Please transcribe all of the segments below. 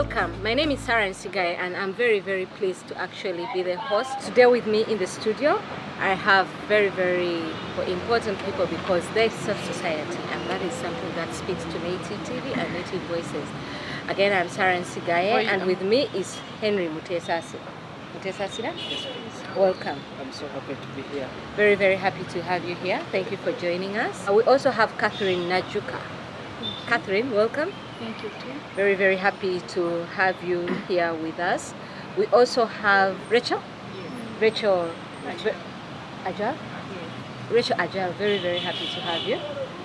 Welcome. My name is Sarah Nsigaye and I'm very, very pleased to actually be the host. Today with me in the studio, I have very, very important people because they serve society, and that is something that speaks to Native TV and Native voices. Again, I'm Sarah Nsigaye and with me is Henry Mutesasi. Mutesasida? Yes, please. Welcome. I'm so happy to be here. Very, very happy to have you here. Thank you for joining us. We also have Catherine Najuka. Catherine, welcome. Thank you too. Very, very happy to have you here with us. We also have Rachel. Yes. Rachel Ajal. Yes. Rachel Ajal, very, very happy to have you.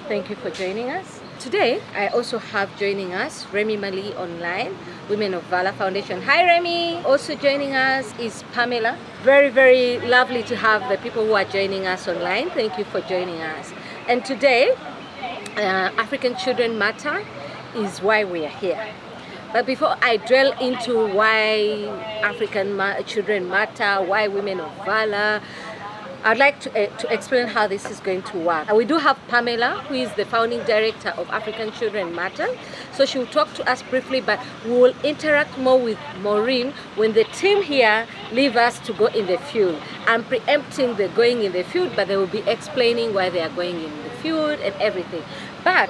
Thank you for joining us. Today, I also have joining us Remy Mali online, Women of Valour Foundation. Hi Remy! Also joining us is Pamela. Very, very lovely to have the people who are joining us online. Thank you for joining us. And today, African Children Matter is why we are here. But before I dwell into why African children matter, why Women of Valour, I'd like to explain how this is going to work. We do have Pamela, who is the founding director of African Children Matter. So she will talk to us briefly, but we will interact more with Maureen when the team here leave us to go in the field. I'm preempting the going in the field, but they will be explaining why they are going in the field and everything. But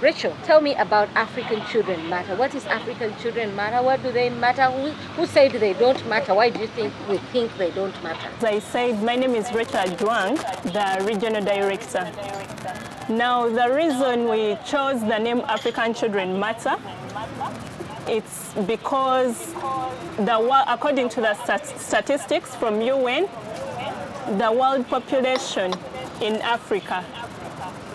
Rachel, tell me about African Children Matter. What is African Children Matter? What do they matter? Who said they don't matter? Why do you think we think they don't matter? As I said, my name is Rachel Juang, the regional director. Now, the reason we chose the name African Children Matter, it's because according to the statistics from UN, the world population in Africa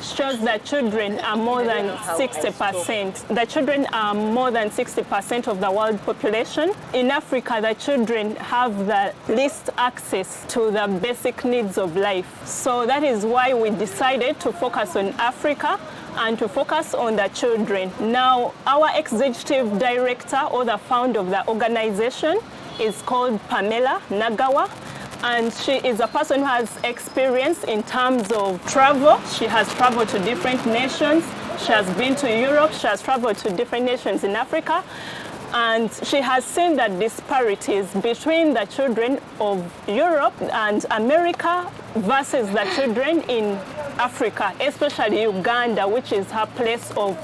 shows that children are more than 60%. The children are more than 60% of the world population. In Africa, the children have the least access to the basic needs of life. So that is why we decided to focus on Africa and to focus on the children. Now, our executive director or the founder of the organization is called Pamela Nagawa. And she is a person who has experience in terms of travel. She has traveled to different nations. She has been to Europe. She has traveled to different nations in Africa. And she has seen the disparities between the children of Europe and America versus the children in Africa, especially Uganda, which is her place of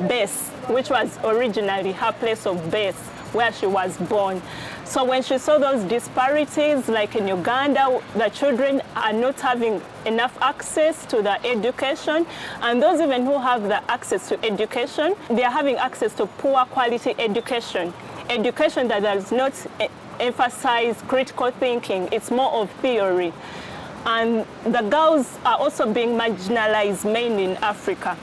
base, which was originally her place of base, where she was born. So when she saw those disparities, like in Uganda, the children are not having enough access to the education, and those even who have the access to education, they are having access to poor quality education. Education that does not emphasize critical thinking, it's more of theory. And the girls are also being marginalized mainly in Africa,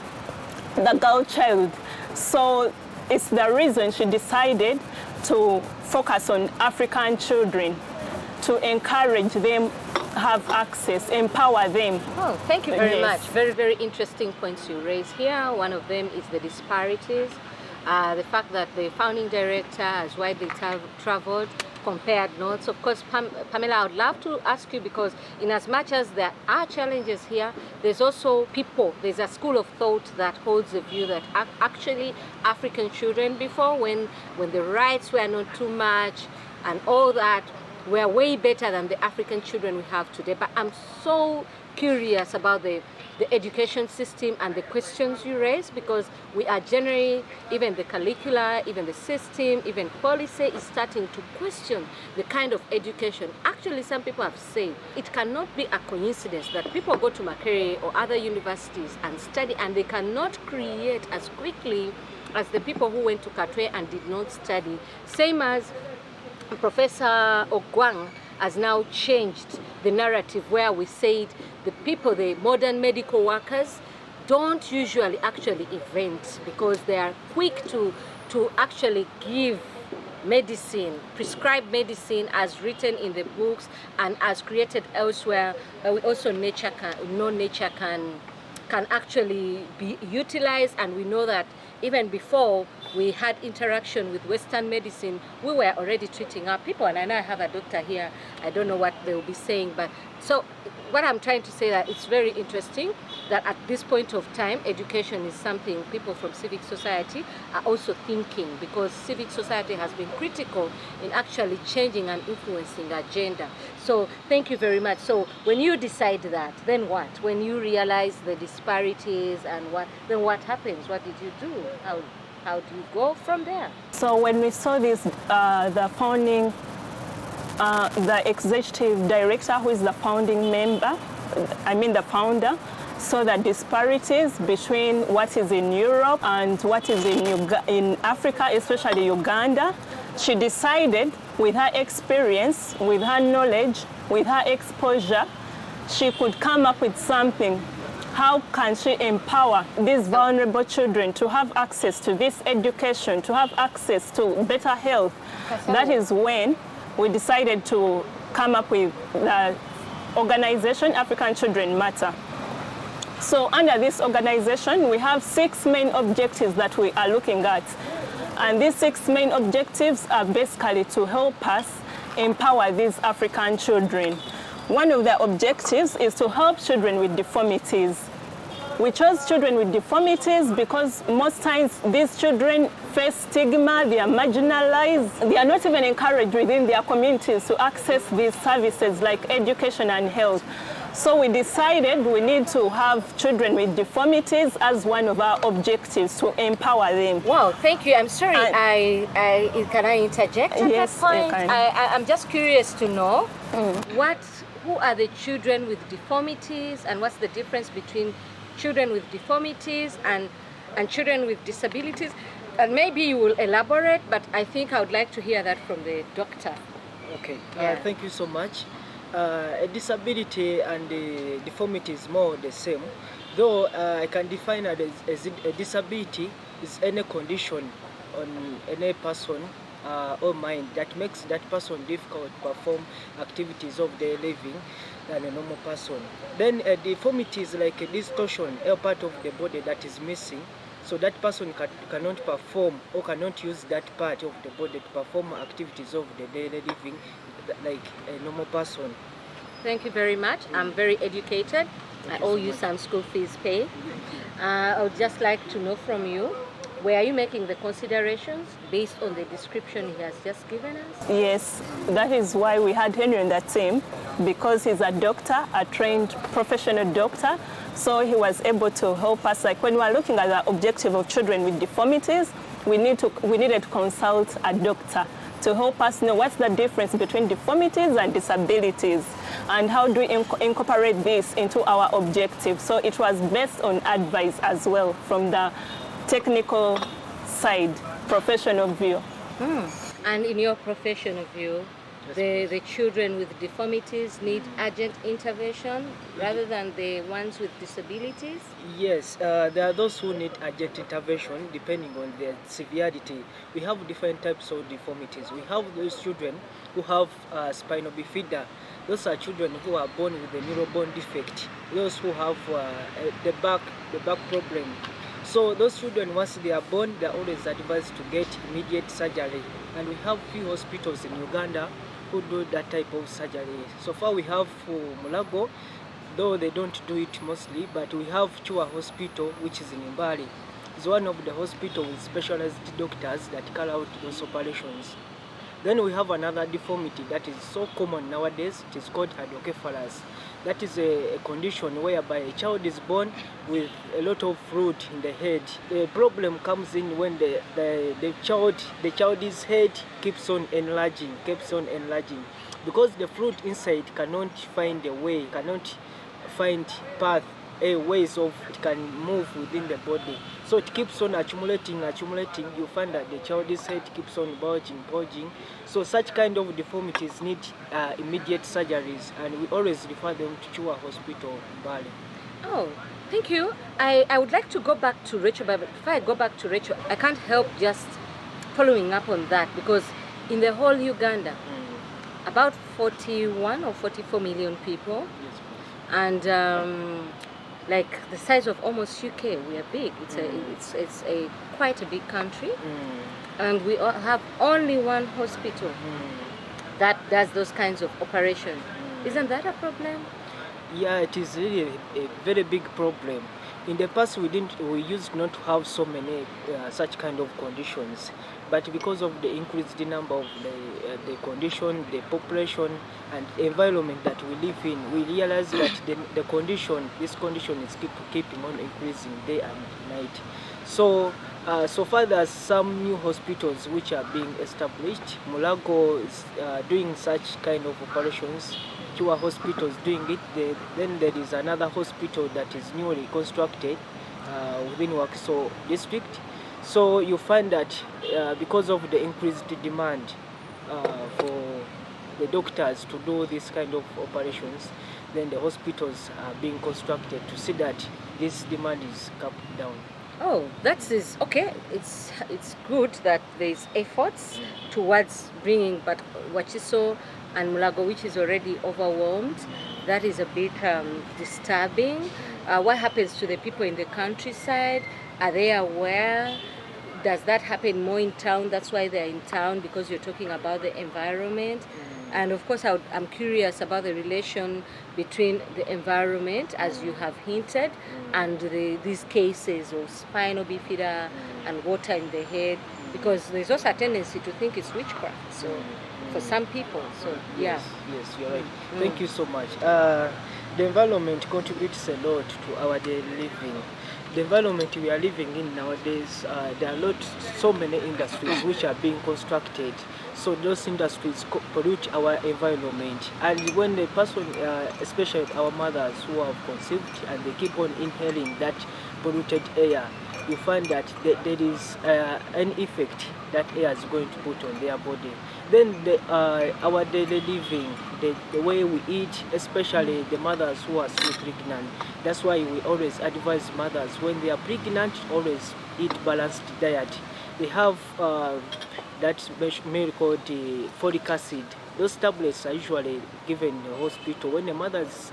the girl child. So it's the reason she decided to focus on African children, to encourage them have access, empower them. Oh, thank you very Yes. much. Very, very interesting points you raise here. One of them is the disparities, the fact that the founding director has widely traveled, compared notes. Of course, Pamela, I would love to ask you, because in as much as there are challenges here, there's also people, there's a school of thought that holds the view that actually African children before, when the rights were not too much and all that, were way better than the African children we have today. But I'm so curious about the education system and the questions you raise, because we are generally, even the curricula, even the system, even policy is starting to question the kind of education. Actually, some people have said it cannot be a coincidence that people go to Makerere or other universities and study, and they cannot create as quickly as the people who went to Katwe and did not study. Same as Professor Ogwang has now changed the narrative, where we said the people, the modern medical workers, don't usually actually invent, because they are quick to actually give medicine, prescribe medicine as written in the books and as created elsewhere. We also nature can actually be utilized, and we know that even before we had interaction with Western medicine, we were already treating our people. And I know I have a doctor here. I don't know what they will be saying, but so what I'm trying to say that it's very interesting that at this point of time, education is something people from civic society are also thinking, because civic society has been critical in actually changing and influencing agenda. So thank you very much. So when you decide that, then what? When you realize the disparities and then what happens? What did you do? How do you go from there? So when we saw this, the founding, the executive director, who is the founding member, the founder, saw the disparities between what is in Europe and what is in Africa, especially Uganda. She decided, with her experience, with her knowledge, with her exposure, she could come up with something. How can she empower these vulnerable children to have access to this education, to have access to better health? That is when we decided to come up with the organization African Children Matter. So under this organization, we have 6 main objectives that we are looking at. And these 6 main objectives are basically to help us empower these African children. One of the objectives is to help children with deformities. We chose children with deformities because most times these children face stigma, they are marginalized, they are not even encouraged within their communities to access these services like education and health. So we decided we need to have children with deformities as one of our objectives to empower them. Wow, thank you. I'm sorry, can I interject at yes, that point? You can. I'm just curious to know who are the children with deformities, and what's the difference between children with deformities and children with disabilities? And maybe you will elaborate, but I think I would like to hear that from the doctor. Okay, Yeah. thank you so much. A disability and a deformity is more the same, though I can define it as a disability is any condition on any person or mind that makes that person difficult to perform activities of their living than a normal person. Then a deformity is like a distortion, a part of the body that is missing, so that person cannot perform or cannot use that part of the body to perform activities of the daily living like a normal person. Thank you very much. I'm very educated. I owe you some school fees paid. I would just like to know from you, were you making the considerations based on the description he has just given us? Yes, that is why we had Henry in that team, because he's a doctor, a trained professional doctor. So he was able to help us. Like when we are looking at the objective of children with deformities, we needed to consult a doctor to help us know what's the difference between deformities and disabilities, and how do we incorporate this into our objective. So it was based on advice as well from the technical side, professional view. And in your professional view, the children with deformities need urgent intervention rather than the ones with disabilities? Yes, there are those who need urgent intervention depending on their severity. We have different types of deformities. We have those children who have spinal bifida. Those are children who are born with a neurobone defect. Those who have the back problem. So those children, once they are born, they are always advised to get immediate surgery. And we have few hospitals in Uganda who do that type of surgery. So far we have Mulago, though they don't do it mostly, but we have Chua Hospital, which is in Mbali. It's one of the hospitals with specialized doctors that carry out those operations. Then we have another deformity that is so common nowadays. It is called hydrocephalus. That is a condition whereby a child is born with a lot of fluid in the head. The problem comes in when the child's head keeps on enlarging, because the fluid inside cannot find a way, cannot find ways of it can move within the body. So it keeps on accumulating. You find that the child's head keeps on bulging. So such kind of deformities need immediate surgeries, and we always refer them to Chua Hospital in Bali. Oh, thank you. I would like to go back to Rachel, but before I go back to Rachel, I can't help just following up on that, because in the whole Uganda, about 41 or 44 million people, Yes, and like the size of almost UK. We are big. It's a quite a big country, and we have only one hospital that does those kinds of operation. Isn't that a problem? Yeah, it is really a very big problem. In the past, we used not to have so many such kind of conditions, but because of the increased number of the condition, the population, and environment that we live in, we realize that this condition is keeping on increasing day and night. So, so far there's some new hospitals which are being established. Mulago is doing such kind of operations. Two hospitals doing it. Then there is another hospital that is newly constructed within Wakiso district. So you find that because of the increased demand for the doctors to do this kind of operations, then the hospitals are being constructed to see that this demand is kept down. Oh, that is okay. It's good that there's efforts towards bringing, but Wakiso and Mulago, which is already overwhelmed, that is a bit disturbing. What happens to the people in the countryside? Are they aware? Does that happen more in town? That's why they're in town, because you're talking about the environment. And of course, I'm curious about the relation between the environment, as you have hinted, and these cases of spinal bifida and water in the head, because there's also a tendency to think it's witchcraft. So for some people, so yeah. Yes, you're right. Thank you so much. The environment contributes a lot to our daily living. The environment we are living in nowadays, there are so many industries which are being constructed. So those industries pollute our environment. And when the person, especially our mothers who have conceived and they keep on inhaling that polluted air, you find that there is an effect that air is going to put on their body. Then our daily living, the way we eat, especially the mothers who are still pregnant. That's why we always advise mothers when they are pregnant, always eat balanced diet. They have that milk called the folic acid. Those tablets are usually given in the hospital. When the mother is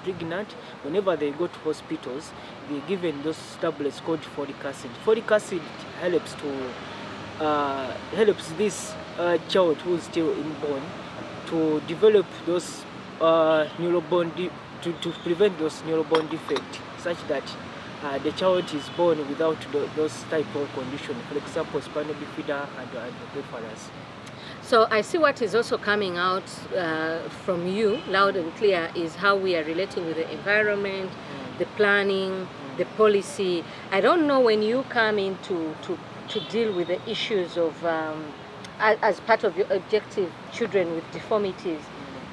pregnant, whenever they go to hospitals, they're given those tablets called folic acid. Folic acid helps this child who is still inborn to develop those to prevent those neuroborn defects, such that the child is born without those type of conditions, for example, spinal bifida and deformities. So I see what is also coming out from you, loud and clear, is how we are relating with the environment, the planning, the policy. I don't know when you come in to deal with the issues of, as part of your objective, children with deformities.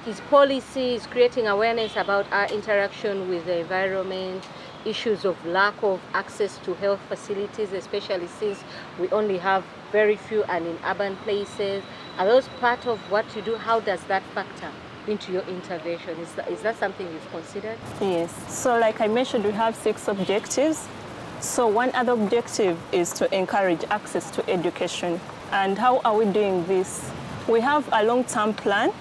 Is policy, is creating awareness about our interaction with the environment, issues of lack of access to health facilities, especially since we only have very few and in urban places. Are those part of what you do? How does that factor into your intervention? Is that something you've considered? Yes. So like I mentioned, we have 6 objectives. So one other objective is to encourage access to education. And how are we doing this? We have a long-term plan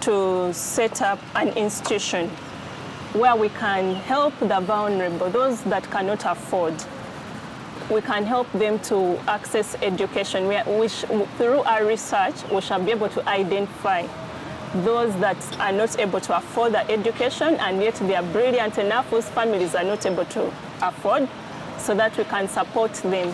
to set up an institution where we can help the vulnerable, those that cannot afford. We can help them to access education, which through our research, we shall be able to identify those that are not able to afford the education, and yet they are brilliant enough whose families are not able to afford, so that we can support them.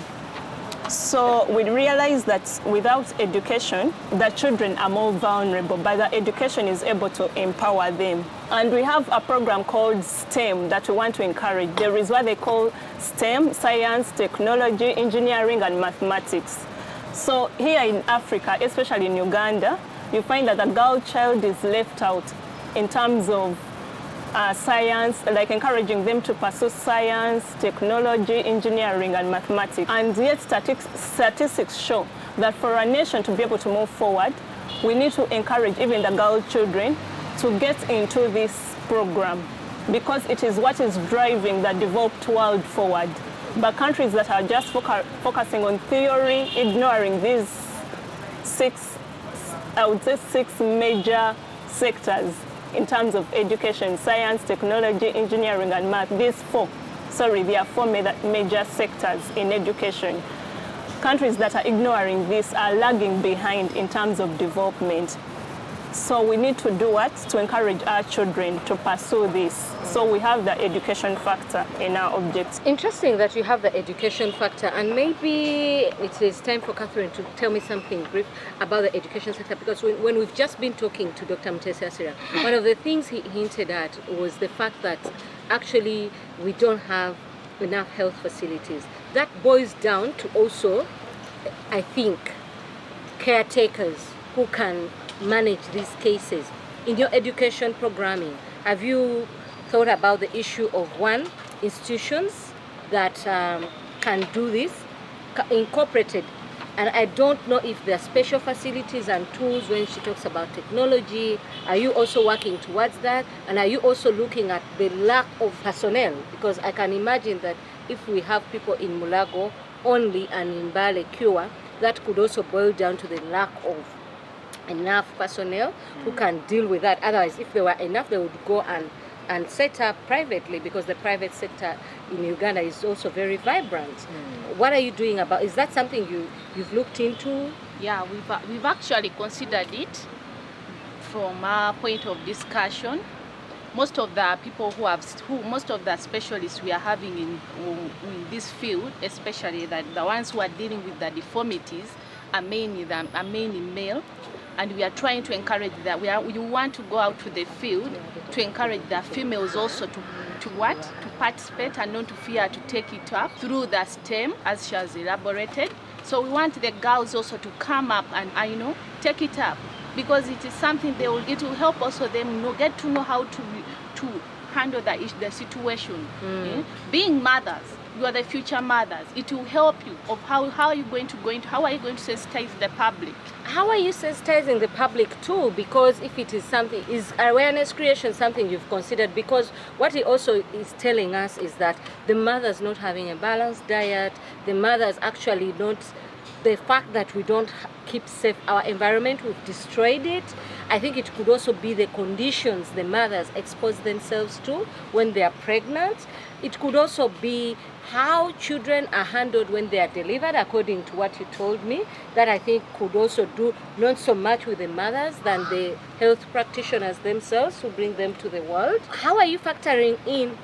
So we realize that without education, the children are more vulnerable, but the education is able to empower them. And we have a program called STEM that we want to encourage. There is what they call STEM, science, technology, engineering, and mathematics. So here in Africa, especially in Uganda, you find that the girl child is left out in terms of science, like encouraging them to pursue science, technology, engineering, and mathematics. And yet statistics show that for a nation to be able to move forward, we need to encourage even the girl children to get into this program, because it is what is driving the developed world forward. But countries that are just focusing on theory, ignoring these 6 major sectors, in terms of education, science, technology, engineering, and math. There are four major sectors in education. Countries that are ignoring this are lagging behind in terms of development. So we need to do what? To encourage our children to pursue this. So we have the education factor in our objectives. Interesting that you have the education factor, and maybe it is time for Catherine to tell me something brief about the education sector, because when we've just been talking to Dr. Mutesi Asira, one of the things he hinted at was the fact that actually we don't have enough health facilities. That boils down to also, I think, caretakers who can manage these cases. In your education programming, have you thought about the issue of institutions that can do this, incorporated? And I don't know if there are special facilities and tools when she talks about technology. Are you also working towards that? And are you also looking at the lack of personnel? Because I can imagine that if we have people in Mulago only and in Bale Cure, that could also boil down to the lack of enough personnel who can deal with that. Otherwise, if there were enough, they would go and set up privately, because the private sector in Uganda is also very vibrant. What are you doing about? Is that something you've looked into? Yeah, we've actually considered it from our point of discussion. Most of the people most of the specialists we are having in this field, especially the ones who are dealing with the deformities, are mainly male. And we are trying to encourage that. We want to go out to the field to encourage the females also to participate and not to fear to take it up through the STEM, as she has elaborated. So we want the girls also to come up and take it up, because it is something it will help also them get to know how to handle the situation. Being mothers, you are the future mothers. It will help you of how are you going to sensitize the public. How are you sensitizing the public too? Because if it is something, is awareness creation something you've considered? Because what he also is telling us is that the mothers not having a balanced diet, the mothers actually not, the fact that we don't keep safe our environment, we've destroyed it. I think it could also be the conditions the mothers expose themselves to when they are pregnant. It could also be how children are handled when they are delivered, according to what you told me, that I think could also do not so much with the mothers than the health practitioners themselves who bring them to the world. How are you factoring in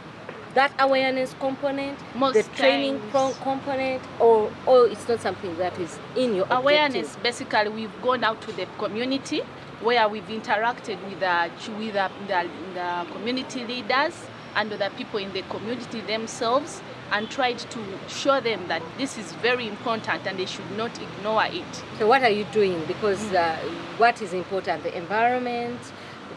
that awareness component, the training component, or it's not something that is in your awareness? Objective? Basically, we've gone out to the community where we've interacted with the community leaders and the people in the community themselves, and tried to show them that this is very important and they should not ignore it. So what are you doing? Because what is important? The environment,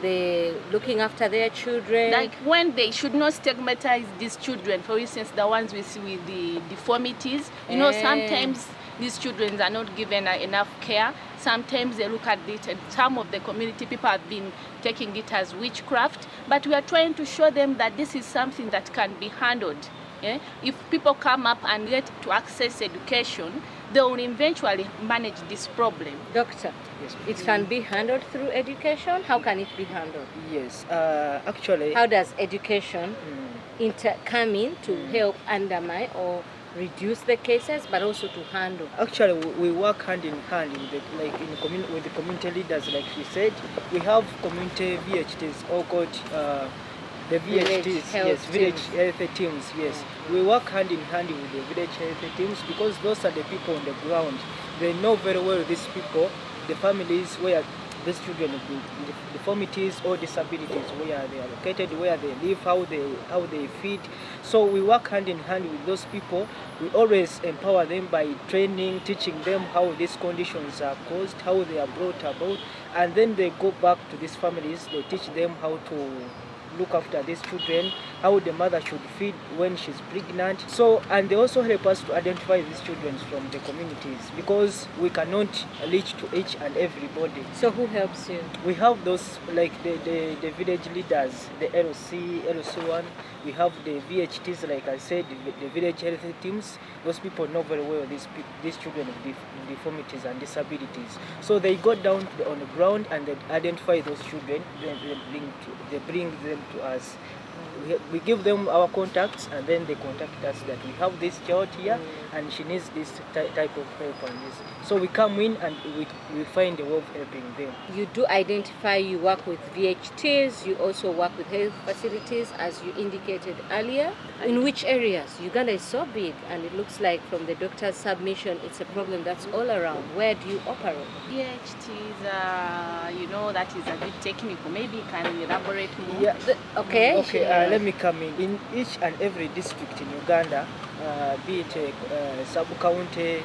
the looking after their children. Like when they should not stigmatize these children, for instance, the ones with the deformities. Sometimes these children are not given enough care. Sometimes they look at it, and some of the community people have been taking it as witchcraft. But we are trying to show them that this is something that can be handled. Yeah? If people come up and get to access education, they will eventually manage this problem. Doctor, Yes. it can be handled through education. How can it be handled? Yes, actually. How does education come in to help undermine or reduce the cases, but also to handle? Actually, we work hand in hand with the community leaders, like we said. We have community VHTs, all called the VHTs, village health teams, yes. We work hand in hand with the village health teams, because those are the people on the ground. They know very well these people, the families where these children with deformities or disabilities, where they are located, where they live, how they feed. So we work hand in hand with those people. We always empower them by training, teaching them how these conditions are caused, how they are brought about, and then they go back to these families. They teach them how to look after these children, how the mother should feed when she's pregnant. So, and they also help us to identify these children from the communities, because we cannot reach to each and everybody. So who helps you? We have those like the village leaders, the LC1. We have the VHTs, like I said, the village health teams. Those people know very well these children with deformities and disabilities. So they go down on the ground and they identify those children. They bring them to us. We give them our contacts, and then they contact us that we have this child here and she needs this type of help and this. So we come in and we find a way of helping them. You do identify, you work with VHTs, you also work with health facilities, as you indicated earlier. In which areas? Uganda is so big, and it looks like from the doctor's submission, it's a problem that's all around. Where do you operate? VHTs, you know, that is a bit technical. Maybe you can elaborate more. Yeah. Okay. Let me come in. In each and every district in Uganda, be it a sub-county,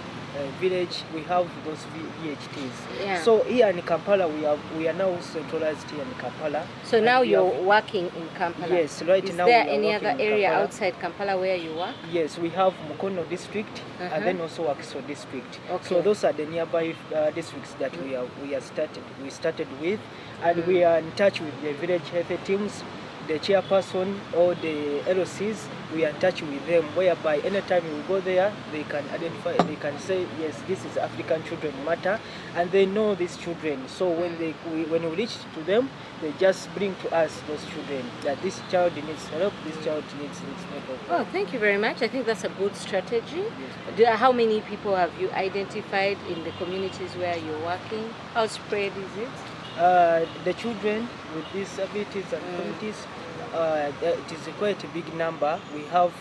village, we have those VHTs. Yeah. So here in Kampala, we are now centralized here in Kampala. So now you're working in Kampala? Yes, right is now. Is there we are any other area Kampala. outside Kampala where you work? Yes, we have Mukono district and then also Wakiso district. Okay. So those are the nearby districts that we started with, and we are in touch with the village health teams, the chairperson or the LOCs. We are in touch with them, whereby anytime we go there, they can identify, they can say, yes, this is African Children Matter, and they know these children. So when when we reach to them, they just bring to us those children, that this child needs help, this child needs help. Oh, thank you very much. I think that's a good strategy. Yes. How many people have you identified in the communities where you're working? How spread is it? The children with disabilities and communities, it is quite a big number. We have,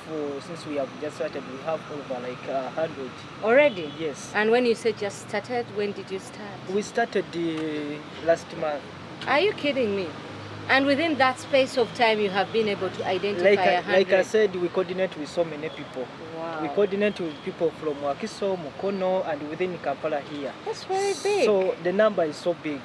since we have just started, we have over like 100. Already? Yes. And when you say just started, when did you start? We started last month. Are you kidding me? And within that space of time, you have been able to identify 100? Like I said, we coordinate with so many people. Wow. We coordinate with people from Wakiso, Mukono, and within Kampala here. That's very big. So the number is so big.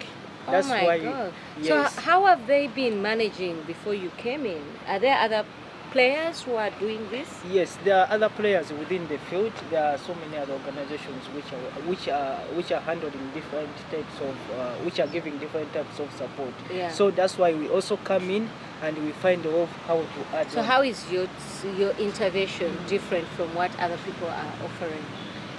That's oh my why. God. Yes. So how have they been managing before you came in? Are there other players who are doing this? Yes, there are other players within the field. There are so many other organizations which are handling different types of which are giving different types of support. Yeah. So that's why we also come in and we find a way of how to add. So how is your intervention different from what other people are offering?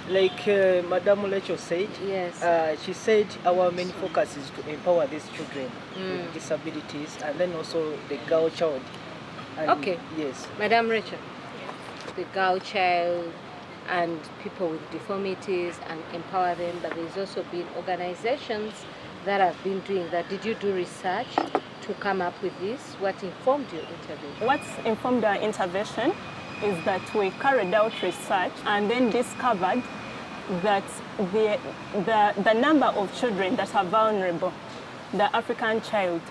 Like Madam Lecho said, yes. she said our main focus is to empower these children with disabilities, and then also the girl child. And okay. Yes. Madam Rachel, the girl child and people with deformities, and empower them, but there's also been organizations that have been doing that. Did you do research to come up with this? What informed your intervention? What's informed our intervention is that we carried out research and then discovered that the number of children that are vulnerable, the African child,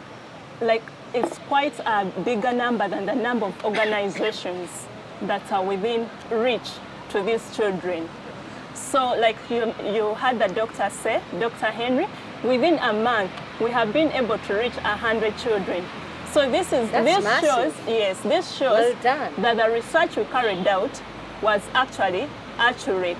like it's quite a bigger number than the number of organizations that are within reach to these children. So like you heard the doctor say, Dr. Henry, within a month, we have been able to reach 100 children. So this shows well done. That the research we carried out was actually accurate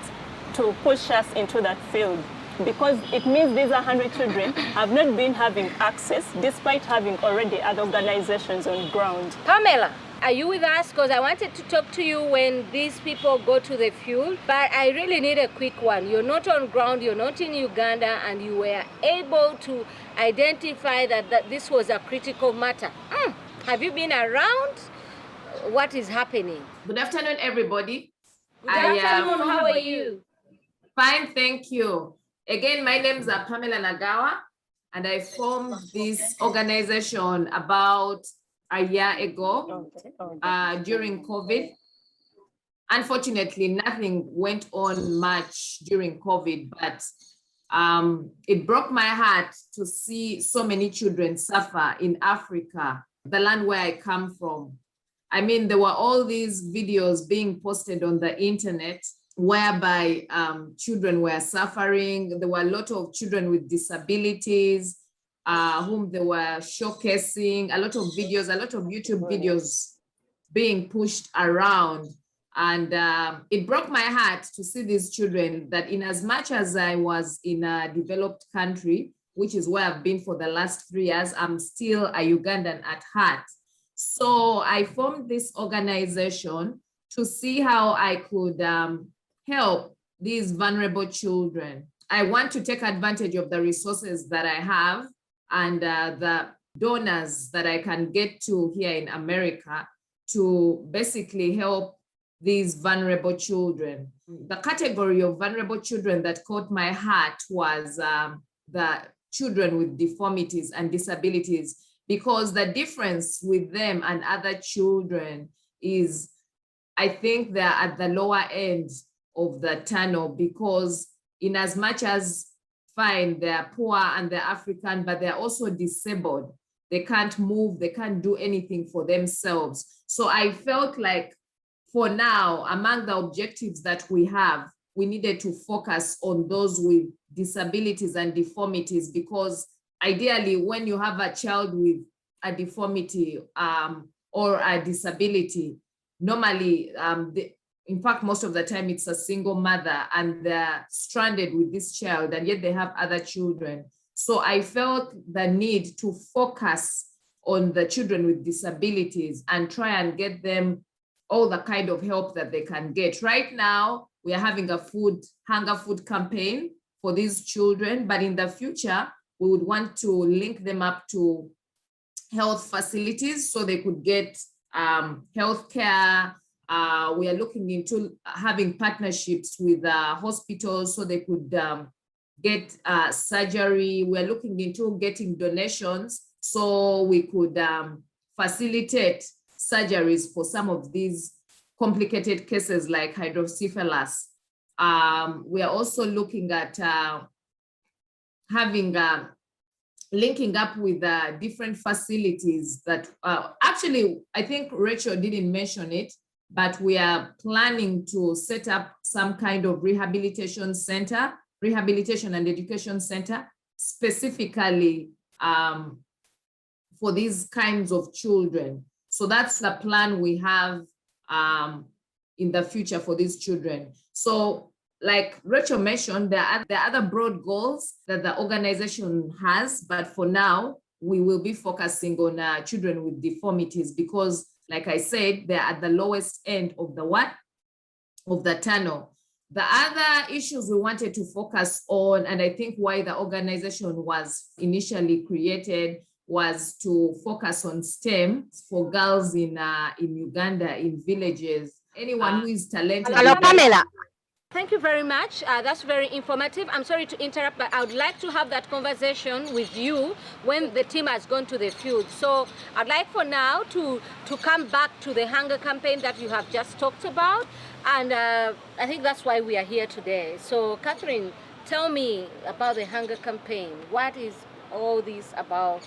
to push us into that field, because it means these 100 children have not been having access despite having already other organizations on ground. Pamela, are you with us? Because I wanted to talk to you when these people go to the field, but I really need a quick one. You're not on ground, you're not in Uganda, and you were able to identify that this was a critical matter. Have you been around? What is happening? Good afternoon, everybody. Good afternoon, how are you? Fine, thank you. Again, my name is Pamela Nagawa, and I formed this organization about a year ago during COVID. Unfortunately, nothing went on much during COVID, but it broke my heart to see so many children suffer in Africa, the land where I come from. I mean, there were all these videos being posted on the internet whereby children were suffering. There were a lot of children with disabilities. whom they were showcasing, a lot of videos, a lot of YouTube videos being pushed around. And it broke my heart to see these children, that in as much as I was in a developed country, which is where I've been for the last 3 years, I'm still a Ugandan at heart. So I formed this organization to see how I could help these vulnerable children. I want to take advantage of the resources that I have and the donors that I can get to here in America to basically help these vulnerable children. The category of vulnerable children that caught my heart was the children with deformities and disabilities, because the difference with them and other children is, I think they're at the lower end of the tunnel, because in as much as fine, they're poor and they're African, but they're also disabled. They can't move, they can't do anything for themselves. So I felt like for now, among the objectives that we have, we needed to focus on those with disabilities and deformities, because ideally when you have a child with a deformity or a disability, normally, in fact, most of the time it's a single mother and they're stranded with this child, and yet they have other children. So I felt the need to focus on the children with disabilities and try and get them all the kind of help that they can get. Right now, we are having a hunger food campaign for these children, but in the future, we would want to link them up to health facilities so they could get health care. We are looking into having partnerships with hospitals so they could get surgery. We're looking into getting donations so we could facilitate surgeries for some of these complicated cases like hydrocephalus. We are also looking at having linking up with different facilities that actually, I think Rachel didn't mention it, but we are planning to set up some kind of rehabilitation and education center, specifically for these kinds of children. So that's the plan we have in the future for these children. So like Rachel mentioned, there are other broad goals that the organization has, but for now, we will be focusing on children with deformities because, like I said, they're at the lowest end of the tunnel. The other issues we wanted to focus on, and I think why the organization was initially created, was to focus on STEM for girls in Uganda, in villages. Anyone who is talented. Hello, Pamela. Thank you very much. That's very informative. I'm sorry to interrupt, but I would like to have that conversation with you when the team has gone to the field. So I'd like for now to come back to the hunger campaign that you have just talked about. And I think that's why we are here today. So Catherine, tell me about the hunger campaign. What is all this about?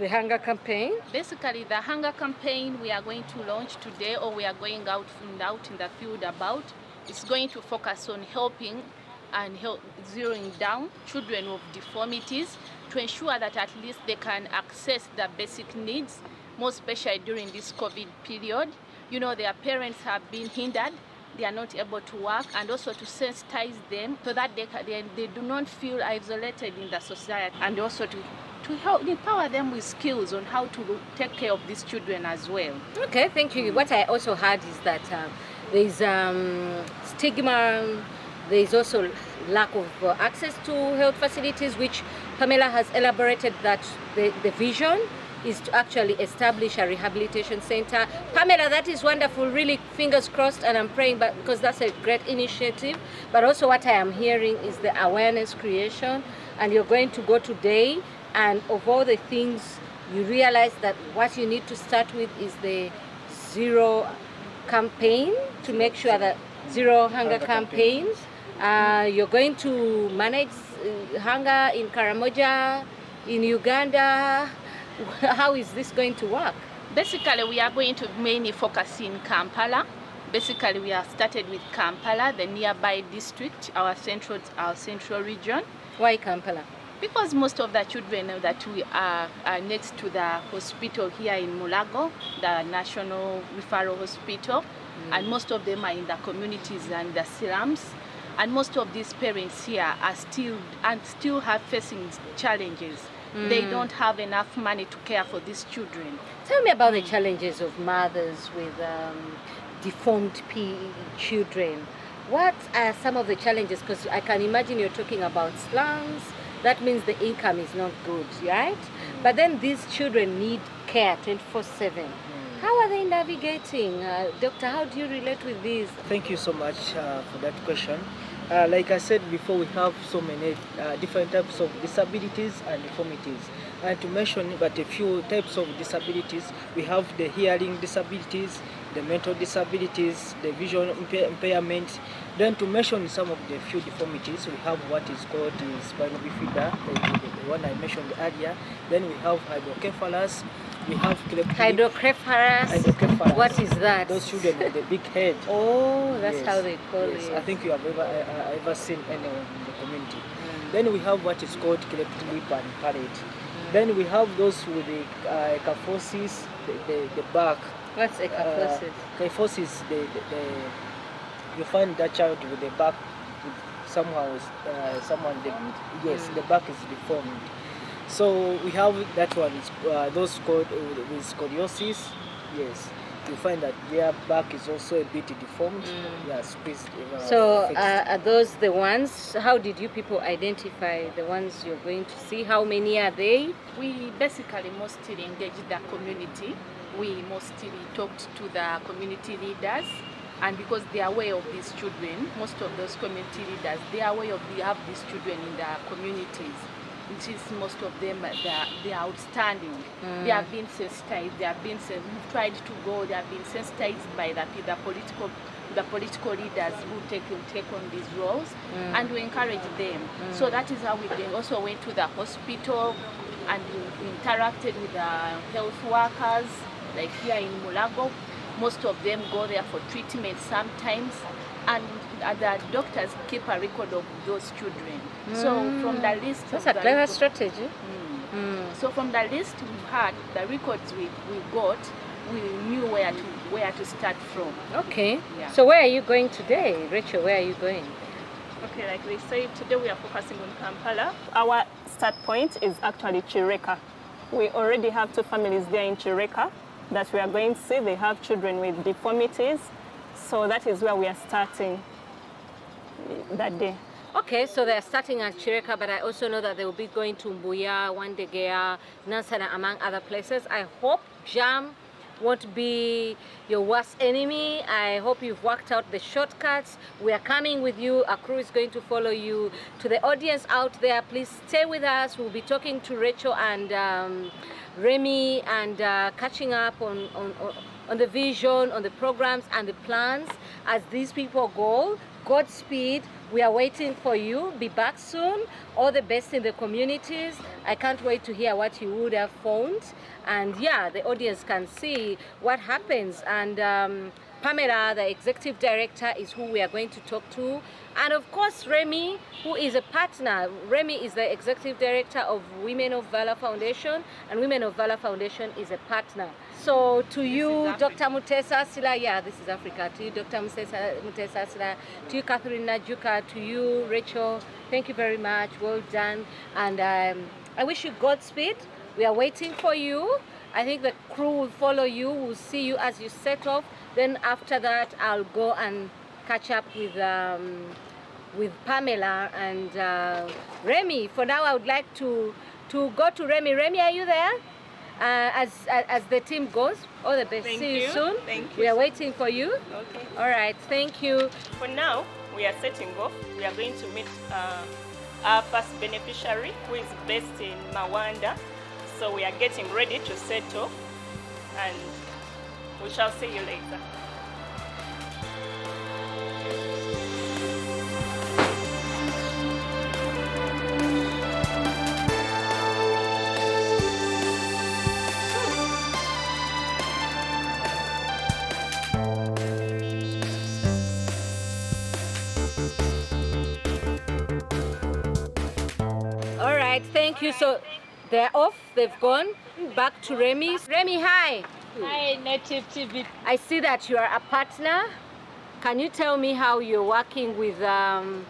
The hunger campaign? Basically, the hunger campaign we are going to launch today, or we are going out in the field about, is going to focus on helping and zeroing down children with deformities to ensure that at least they can access the basic needs, more especially during this COVID period. You know, their parents have been hindered, they are not able to work, and also to sensitize them so that they do not feel isolated in the society, and also to help empower them with skills on how to take care of these children as well. Okay, thank you. What I also heard is that there's stigma, there's also lack of access to health facilities, which Pamela has elaborated that the vision is to actually establish a rehabilitation center. Pamela, that is wonderful, really fingers crossed, and I'm praying because that's a great initiative. But also what I am hearing is the awareness creation, and you're going to go today, and of all the things, you realize that what you need to start with is the zero campaign, to make sure that zero hunger campaigns. You're going to manage hunger in Karamoja, in Uganda. How is this going to work? Basically, we are going to mainly focus in Kampala. Basically, we have started with Kampala, the nearby district, our central region. Why Kampala? Because most of the children that we are next to the hospital here in Mulago, the National Referral Hospital, and most of them are in the communities and the slums. And most of these parents here are still have facing challenges. They don't have enough money to care for these children. Tell me about the challenges of mothers with deformed children. What are some of the challenges? Because I can imagine you're talking about slums. That means the income is not good, right? But then these children need care 24/7. How are they navigating? Doctor, how do you relate with this? Thank you so much for that question. Like I said before, we have so many different types of disabilities and deformities. And to mention but a few types of disabilities, we have the hearing disabilities, the mental disabilities, the vision impairment. Then to mention some of the few deformities, we have what is called the spinal bifida, the one I mentioned earlier. Then we have hydrocephalus. We have Hydrocephalus. What is that? Those children with the big head. Oh, that's Yes, how they call yes. it. I think you have ever seen anyone in the community. Then we have what is called cleft lip and palate. Then we have those with the kyphosis, the back. What's a kyphosis? Kyphosis, you find that child with the back, yes, the back is deformed. So we have that one, those called with scoliosis, yes. You find that their back is also a bit deformed. Yeah, squeezed. So are those the ones? How did you people identify the ones you're going to see? How many are they? We basically mostly engaged the community. We mostly talked to the community leaders, and because they are aware of these children, most of those community leaders, they are aware of they have these children in their communities. Which is most of them, they are outstanding. They have been sensitized. They have been tried to go. They have been sensitized by the political leaders who take on these roles, and we encourage them. So that is how we also went to the hospital, and we interacted with the health workers, like here in Mulago. Most of them go there for treatment sometimes, and the doctors keep a record of those children. So from the list, That's a clever strategy. So from the list we had, the records we got, we knew where to start from. Okay. Yeah. So where are you going today, Rachel? Where are you going? Okay, like we said, today we are focusing on Kampala. Our start point is actually Chireka. We already have 2 families there in Chireka that we are going to see. They have children with deformities. So that is where we are starting that day. Okay, so they're starting at Chireka, but I also know that they will be going to Mbuya, Wandegea, Nansana, among other places. I hope JAM won't be your worst enemy. I hope you've worked out the shortcuts. We are coming with you. Our crew is going to follow you. To the audience out there, please stay with us. We'll be talking to Rachel and Remy and catching up on the vision, on the programs and the plans as these people go. Godspeed. We are waiting for you. Be back soon. All the best in the communities. I can't wait to hear what you would have found. And yeah, the audience can see what happens. And Pamela, the executive director, is who we are going to talk to. And of course, Remy, who is a partner. Remy is the executive director of Women of Valour Foundation, and Women of Valour Foundation is a partner. So to you, Dr. Mutesa Sila, yeah, this is Africa. To you, Dr. Mutesa Sila, to you, Catherine Najuka, to you, Rachel, thank you very much. Well done. And I wish you Godspeed. We are waiting for you. I think the crew will follow you. We'll see you as you set off. Then after that, I'll go and catch up with Pamela and Remy. For now, I would like to go to Remy. Remy, are you there? As the team goes, all the best. Thank See you you. soon. Thank you. We are waiting for you. Okay. All right. Thank you. For now, we are setting off. We are going to meet our first beneficiary, who is based in Mawanda. So we are getting ready to set off, and we shall see you later. All right. right, thank you. So they're off, they've gone. Back to Remy. Remy, hi. Hi, Native TV. I see that you are a partner. Can you tell me how you're working with the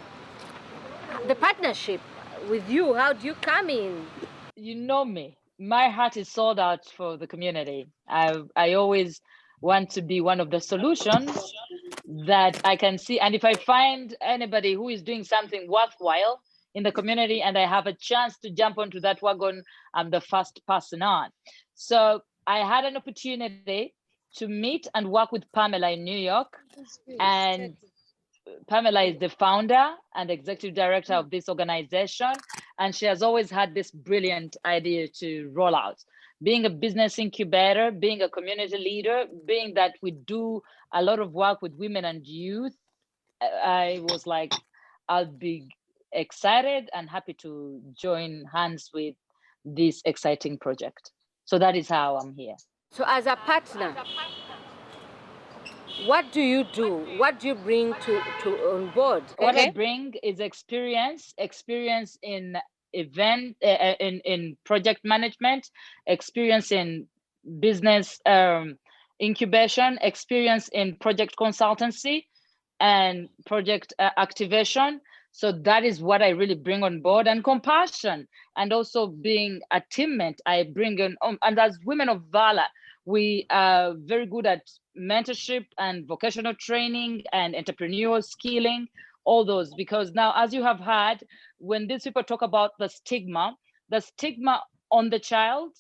partnership with you? How do you come in? You know me. My heart is sold out for the community. I always want to be one of the solutions that I can see. And if I find anybody who is doing something worthwhile in the community and I have a chance to jump onto that wagon, I'm the first person on. So I had an opportunity to meet and work with Pamela in New York. And Pamela is the founder and executive director of this organization, and she has always had this brilliant idea to roll out. Being a business incubator, being a community leader, being that we do a lot of work with women and youth, I was like, I'll be excited and happy to join hands with this exciting project. So that is how I'm here. So as a partner, what do you do? What do you bring to on board? What I bring is experience in event, in project management, experience in business incubation, experience in project consultancy and project activation. So that is what I really bring on board, and compassion, and also being a teammate. I bring in, and as Women of Valour, we are very good at mentorship and vocational training and entrepreneurial skilling, all those, because now, as you have heard, when these people talk about the stigma on the child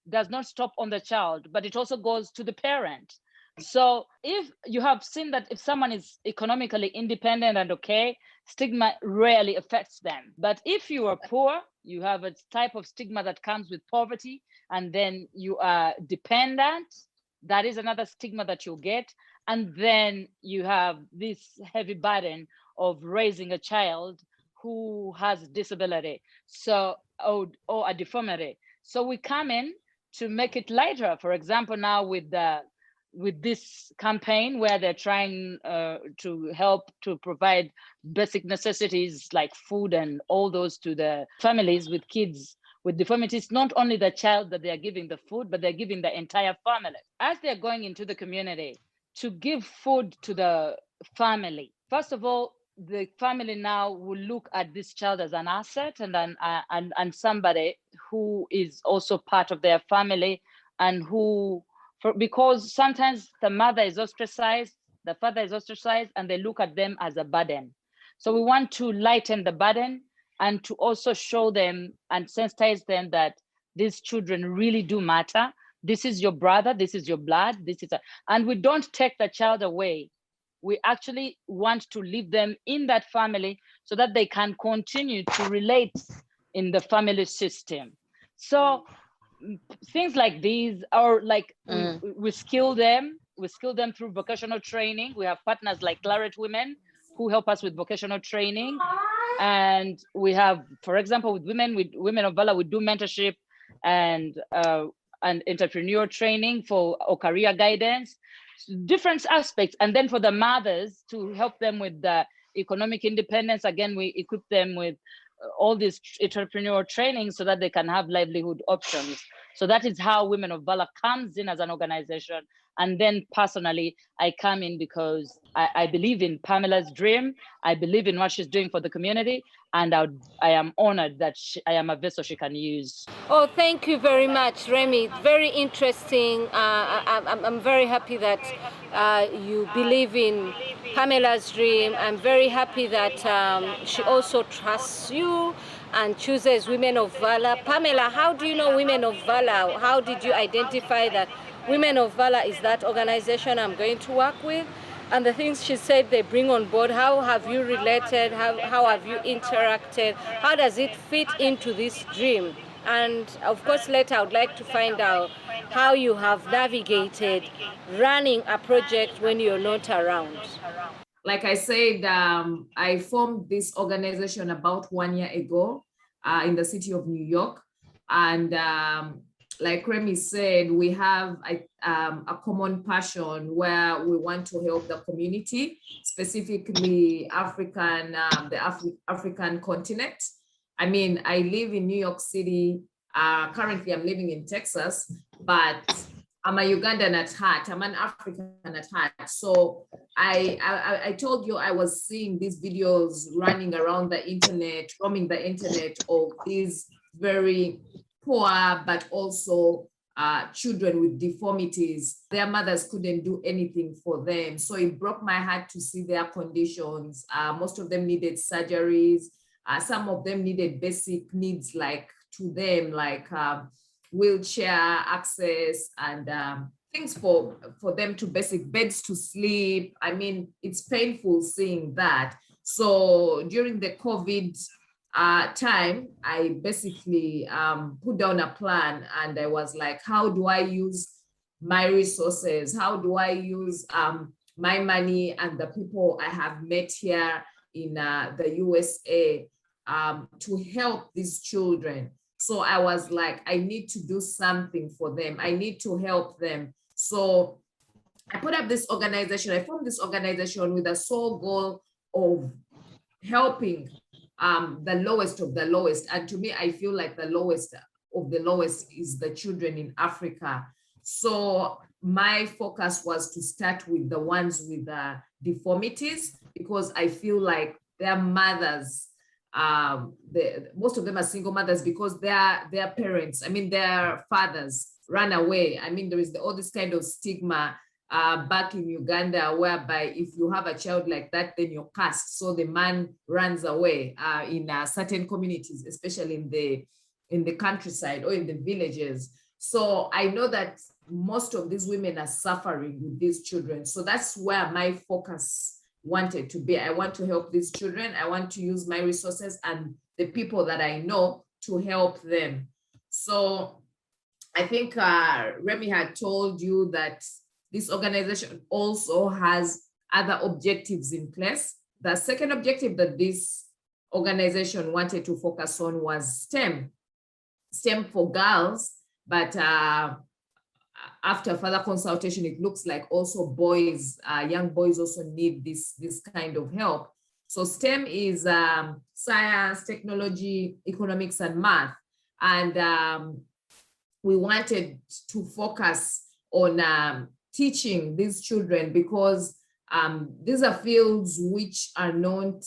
does not stop on the child, but it also goes to the parent. So if you have seen that if someone is economically independent and okay, stigma rarely affects them. But if you are poor, you have a type of stigma that comes with poverty, and then you are dependent. That is another stigma that you'll get. And then you have this heavy burden of raising a child who has disability, so or a deformity. So we come in to make it lighter. For example, now with this campaign where they're trying to help to provide basic necessities like food and all those to the families with kids with deformities, not only the child that they are giving the food, but they're giving the entire family. As they're going into the community to give food to the family, first of all, the family now will look at this child as an asset and somebody who is also part of their family, and who, because sometimes the mother is ostracized, the father is ostracized, and they look at them as a burden. So we want to lighten the burden and to also show them and sensitize them that these children really do matter. This is your brother, this is your blood, and we don't take the child away. We actually want to leave them in that family so that they can continue to relate in the family system. So things like these are like, we skill them through vocational training. We have partners like Claret Women who help us with vocational training. And we have, for example, with Women of Valour, we do mentorship and entrepreneurial training or career guidance, different aspects. And then for the mothers, to help them with the economic independence, again, we equip them with all this entrepreneurial training so that they can have livelihood options. So that is how Women of Valour comes in as an organization. And then personally, I come in because I believe in Pamela's dream. I believe in what she's doing for the community. And I am honored that I am a vessel she can use. Oh, thank you very much, Remy. Very interesting. I'm very happy that you believe in Pamela's dream. I'm very happy that she also trusts you and chooses Women of Valour. Pamela, how do you know Women of Valour? How did you identify that Women of Valour is that organization I'm going to work with? And the things she said they bring on board, how have you related? How have you interacted? How does it fit into this dream? And of course, later I would like to find out how you have navigated running a project when you're not around. Like I said, I formed this organization about 1 year ago in the city of New York. And like Remy said, we have a common passion where we want to help the community, specifically the African continent. I mean, I live in New York City. Currently, I'm living in Texas, but I'm a Ugandan at heart. I'm an African at heart. So I told you I was seeing these videos running around the internet, roaming the internet of these very poor, but also children with deformities. Their mothers couldn't do anything for them. So it broke my heart to see their conditions. Most of them needed surgeries. Some of them needed basic needs like to them, like wheelchair access and things for them to basic beds to sleep. I mean, it's painful seeing that. So during the COVID time, I basically put down a plan, and I was like, how do I use my resources? How do I use my money and the people I have met here in the USA to help these children? So I was like, I need to do something for them. I need to help them. So I put up this organization. I formed this organization with the sole goal of helping the lowest of the lowest. And to me, I feel like the lowest of the lowest is the children in Africa. So my focus was to start with the ones with deformities, because I feel like their mothers, most of them are single mothers because their parents, I mean, their fathers ran away. I mean, there is all this kind of stigma back in Uganda, whereby if you have a child like that, then you're cast. So the man runs away in certain communities, especially in the countryside or in the villages. So I know that most of these women are suffering with these children. So that's where my focus wanted to be. I want to help these children. I want to use my resources and the people that I know to help them. So I think Remy had told you that this organization also has other objectives in place. The second objective that this organization wanted to focus on was STEM for girls, but after further consultation, it looks like also boys, young boys also need this kind of help. So STEM is science, technology, economics, and math. And we wanted to focus on teaching these children, because these are fields which are not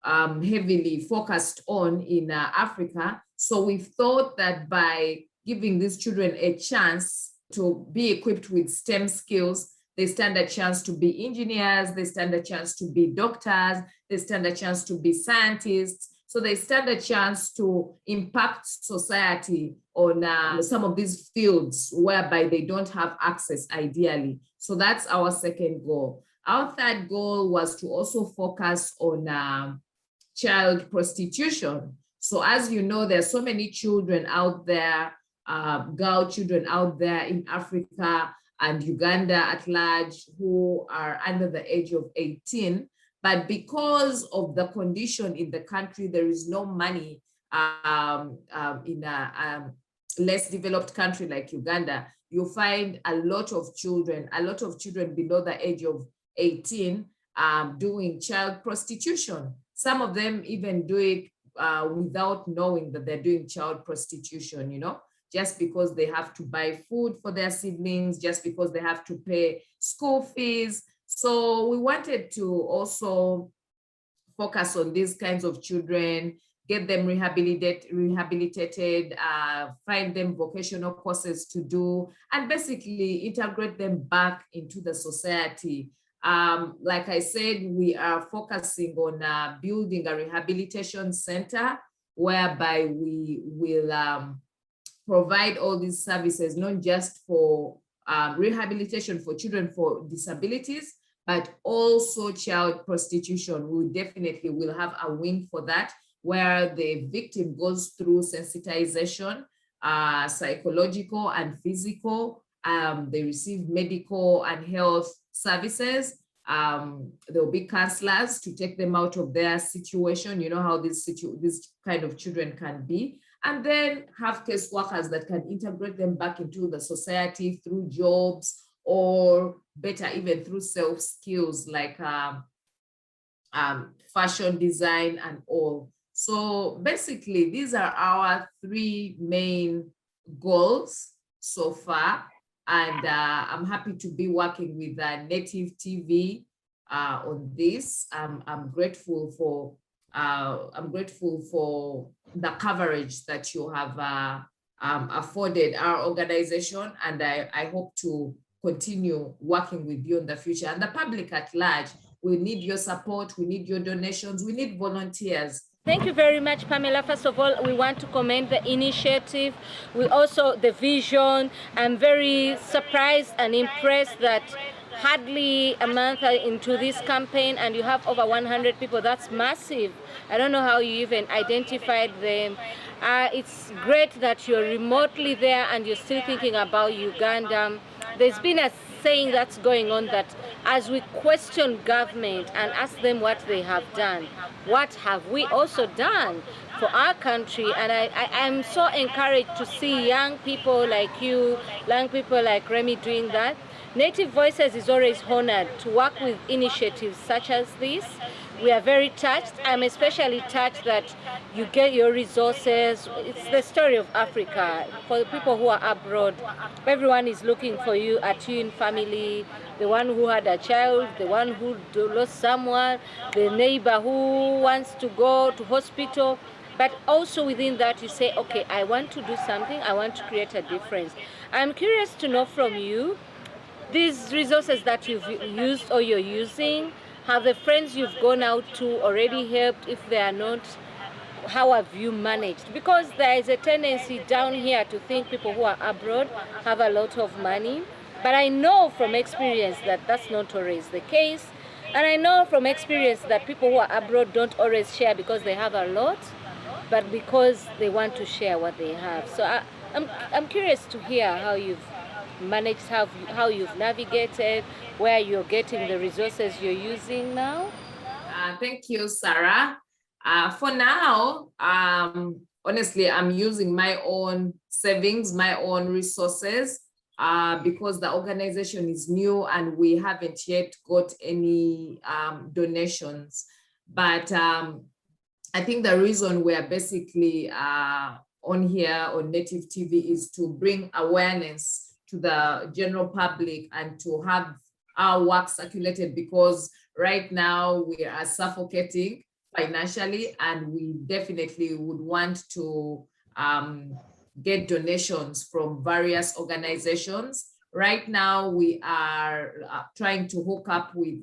heavily focused on in Africa. So we thought that by giving these children a chance to be equipped with STEM skills, they stand a chance to be engineers, they stand a chance to be doctors, they stand a chance to be scientists. So they stand a chance to impact society on some of these fields whereby they don't have access ideally. So that's our second goal. Our third goal was to also focus on child prostitution. So as you know, there are so many children out there, girl children out there in Africa and Uganda at large who are under the age of 18. But because of the condition in the country, there is no money in a less developed country like Uganda. You find a lot of children below the age of 18 doing child prostitution. Some of them even do it without knowing that they're doing child prostitution, you know, just because they have to buy food for their siblings, just because they have to pay school fees. So we wanted to also focus on these kinds of children, get them rehabilitated, find them vocational courses to do, and basically integrate them back into the society. Like I said, we are focusing on building a rehabilitation center whereby we will provide all these services, not just for rehabilitation for children for disabilities, but also child prostitution. We definitely will have a wing for that, where the victim goes through sensitization, psychological and physical. They receive medical and health services. There'll be counselors to take them out of their situation. You know how this kind of children can be. And then have case workers that can integrate them back into the society through jobs, or better, even through self skills like fashion design and all. So basically, these are our 3 main goals so far. And I'm happy to be working with Native TV on this. I'm grateful for the coverage that you have afforded our organization, and I hope to continue working with you in the future. And the public at large, we need your support, we need your donations, we need volunteers. Thank you very much, Pamela. First of all, we want to commend the initiative. We also, the vision. I'm very surprised and impressed that hardly a month into this campaign and you have over 100 people. That's massive. I don't know how you even identified them. It's great that you're remotely there and you're still thinking about Uganda. There's been a saying that's going on that as we question government and ask them what they have done, what have we also done for our country? And I'm so encouraged to see young people like you, young people like Remy doing that. Native Voices is always honored to work with initiatives such as this. We are very touched. I'm especially touched that you get your resources. It's the story of Africa. For the people who are abroad, everyone is looking for you, a twin family, the one who had a child, the one who lost someone, the neighbor who wants to go to hospital. But also within that, you say, okay, I want to do something. I want to create a difference. I'm curious to know from you, these resources that you've used or you're using, have the friends you've gone out to already helped? If they are not, how have you managed? Because there is a tendency down here to think people who are abroad have a lot of money. But I know from experience that that's not always the case. And I know from experience that people who are abroad don't always share because they have a lot, but because they want to share what they have. So I'm curious to hear how you've managed, how you've navigated, where you're getting the resources you're using now. Thank you, Sarah. For now, honestly, I'm using my own savings, my own resources, because the organization is new and we haven't yet got any donations. But I think the reason we're basically on here on Native TV is to bring awareness to the general public and to have our work circulated, because right now we are suffocating financially and we definitely would want to get donations from various organizations. Right now we are trying to hook up with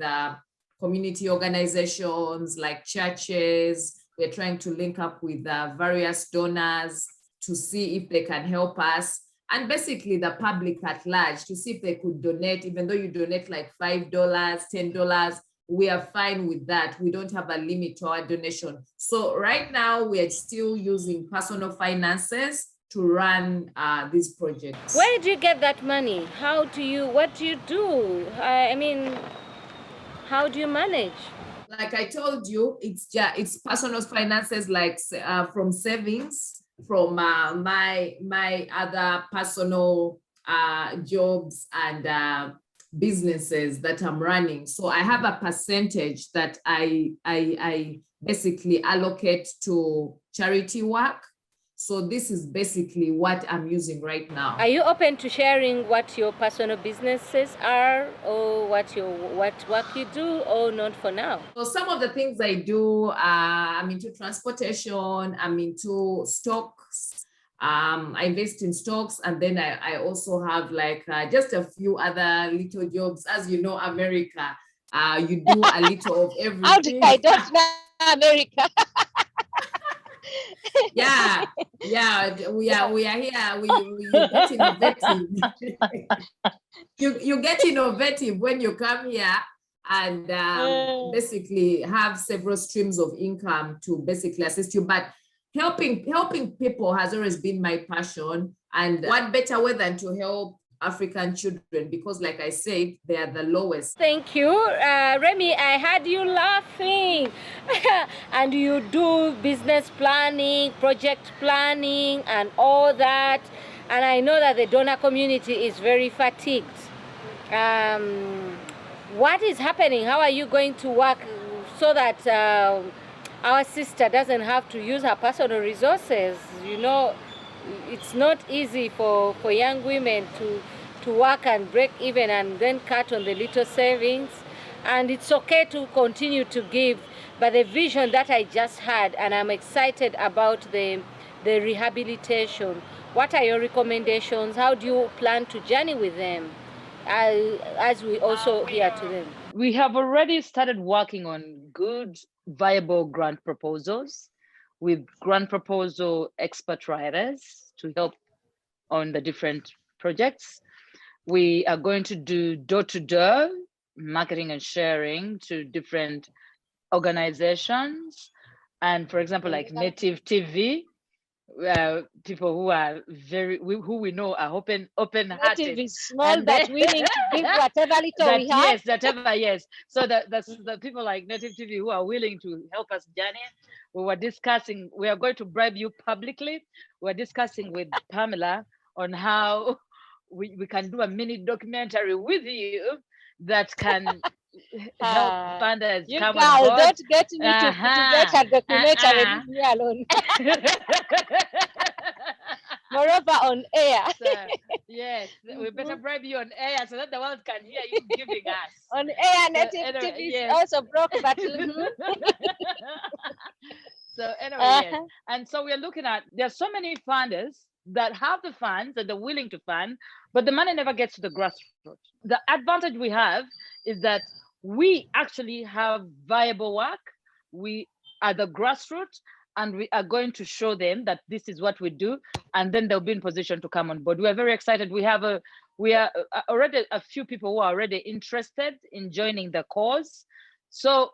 community organizations like churches. We're trying to link up with various donors to see if they can help us, and basically the public at large, to see if they could donate. Even though you donate like $5, $10, we are fine with that. We don't have a limit to our donation. So right now we are still using personal finances to run these projects. Where do you get that money? What do you do? I mean, how do you manage? Like I told you, it's personal finances, like from savings, from my other personal jobs and businesses that I'm running. So I have a percentage that I basically allocate to charity work. So this is basically what I'm using right now. Are you open to sharing what your personal businesses are, or what work you do, or not for now? So some of the things I do, I'm into transportation, I'm into stocks. I invest in stocks, and then I also have like just a few other little jobs. As you know, America, you do a little of everything. How do I don't know America? Yeah, we are here. You get innovative. you get innovative when you come here and basically have several streams of income to basically assist you. But helping people has always been my passion. And what better way than to help African children, because like I said, they are the lowest. Thank you. Remy, I had you laughing. And you do business planning, project planning, and all that. And I know that the donor community is very fatigued. What is happening? How are you going to work so that our sister doesn't have to use her personal resources. You know, it's not easy for young women to work and break even and then cut on the little savings. And it's okay to continue to give. But the vision that I just had, and I'm excited about the rehabilitation. What are your recommendations? How do you plan to journey with them as we also hear to them? We have already started working on good, viable grant proposals with grant proposal expert writers to help on the different projects. We are going to do door-to-door marketing and sharing to different organizations. And for example, like Native TV, people who are who we know are open-hearted. Native is small but willing to give whatever little we have. Yes, whatever, yes. So that's the people like Native TV who are willing to help us journey. We are going to bribe you publicly. We're discussing with Pamela on how we can do a mini documentary with you that can help funders You come girl, on board. don't get me to get a documentary, leave me alone. Moreover, on air. So, yes, we better bribe you on air so that the world can hear you giving us. On air, Native TV is also broke, but So anyway, yes. And so we're looking at, there's so many funders that have the funds that they're willing to fund, but the money never gets to the grassroots. The advantage we have is that we actually have viable work. We are the grassroots, and we are going to show them that this is what we do, and then they'll be in position to come on board. We are very excited. We are already a few people who are already interested in joining the cause. So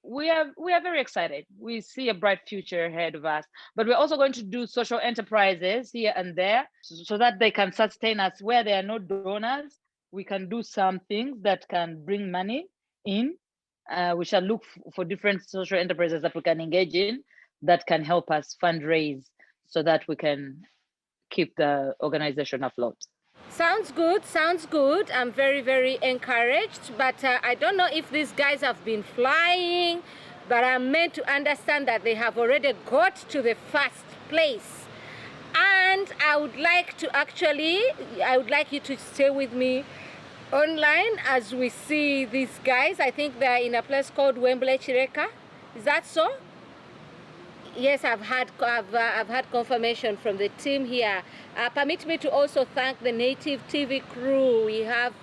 we are very excited. We see a bright future ahead of us, but we're also going to do social enterprises here and there so that they can sustain us where there are no donors. We can do some things that can bring money in. We shall look for different social enterprises that we can engage in that can help us fundraise so that we can keep the organization afloat. Sounds good, sounds good. I'm very, very encouraged, but I don't know if these guys have been flying, but I'm meant to understand that they have already got to the first place. And I would like you to stay with me online as we see these guys. I think they're in a place called Wembley Chireka. Is that so? Yes, I've had confirmation from the team here. Permit me to also thank the Native TV crew. We have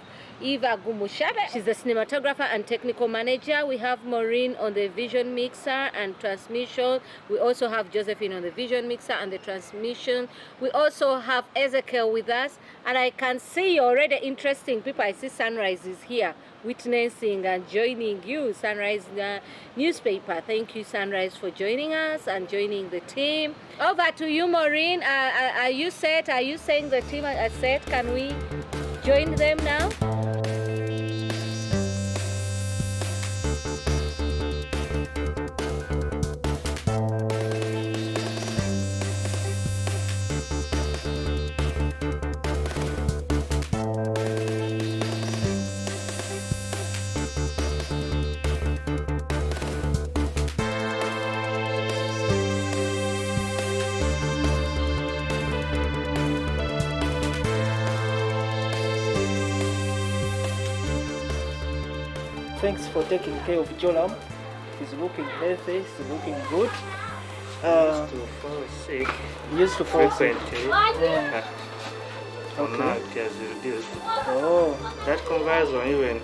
Eva Gumushaba, she's the cinematographer and technical manager. We have Maureen on the vision mixer and transmission. We also have Josephine on the vision mixer and the transmission. We also have Ezekiel with us, and I can see already interesting people. I see Sunrise is here witnessing and joining you. Sunrise newspaper. Thank you, Sunrise, for joining us and joining the team. Over to you, Maureen. Are you set? Are you saying the team are set? Can we join them now? Thanks for taking care of Jolam. He's looking healthy, he's looking good. Used to fall sick. Used to fall sick. Frequently. Yeah. But now it has reduced. Oh. That conversion even